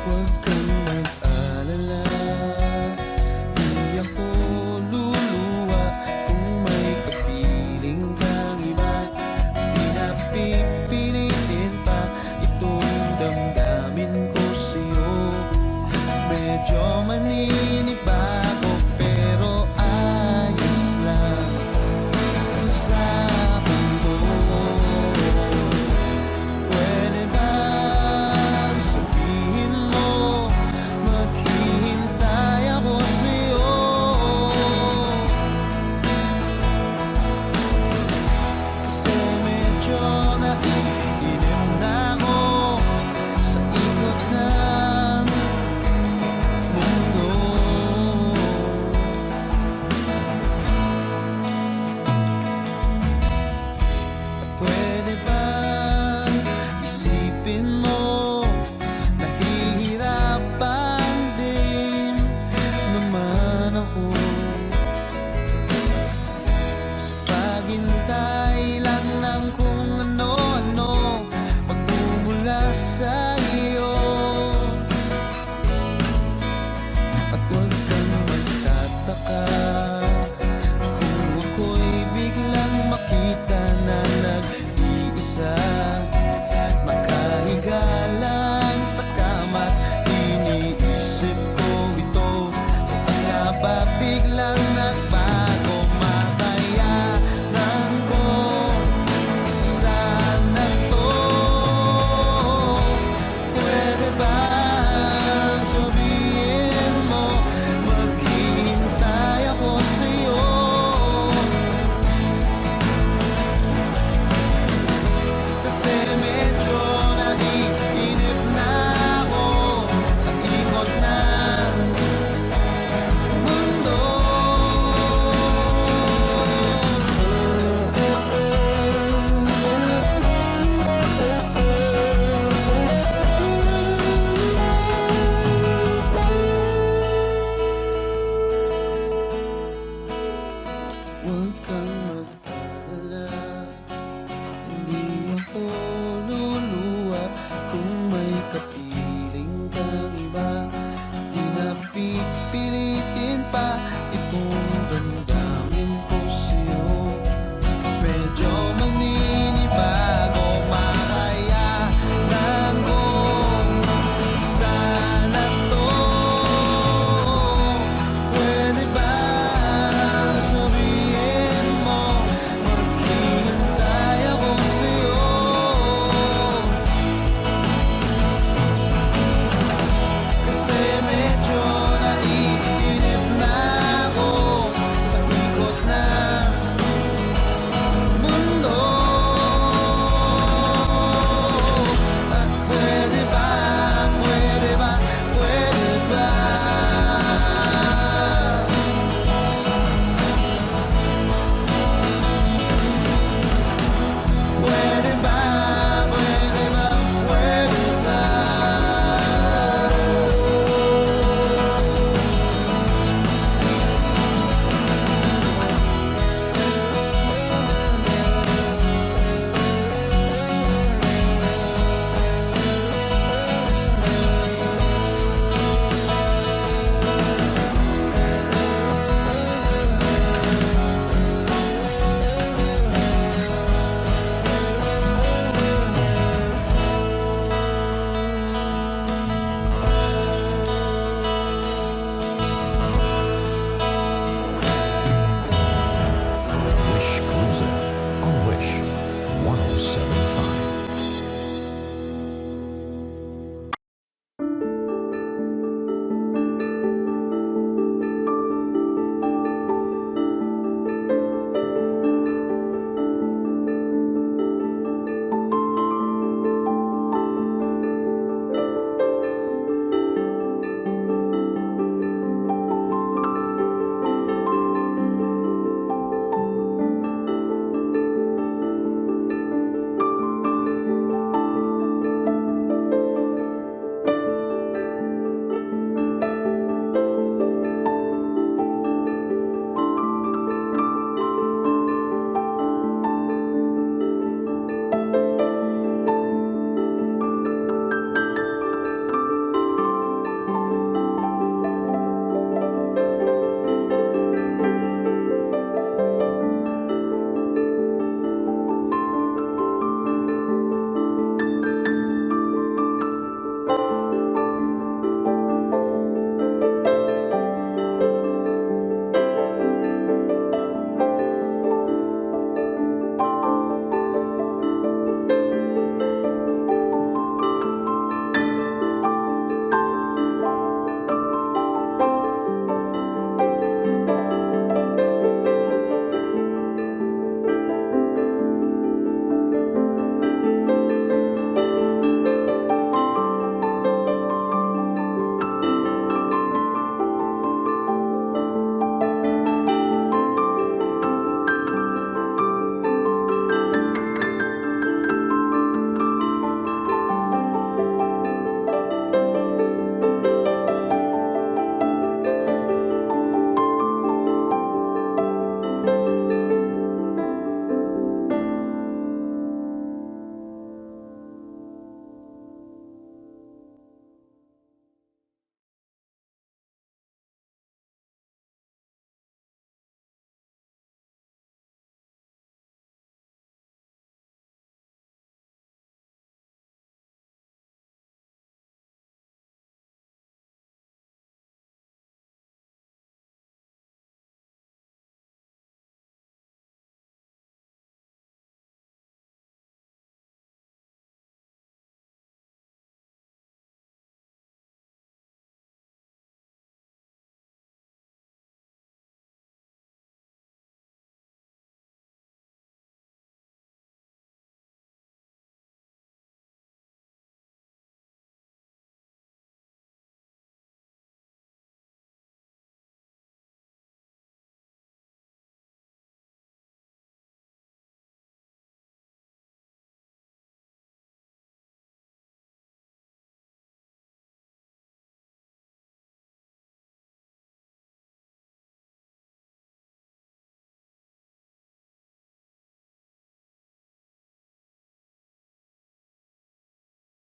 Huwag ka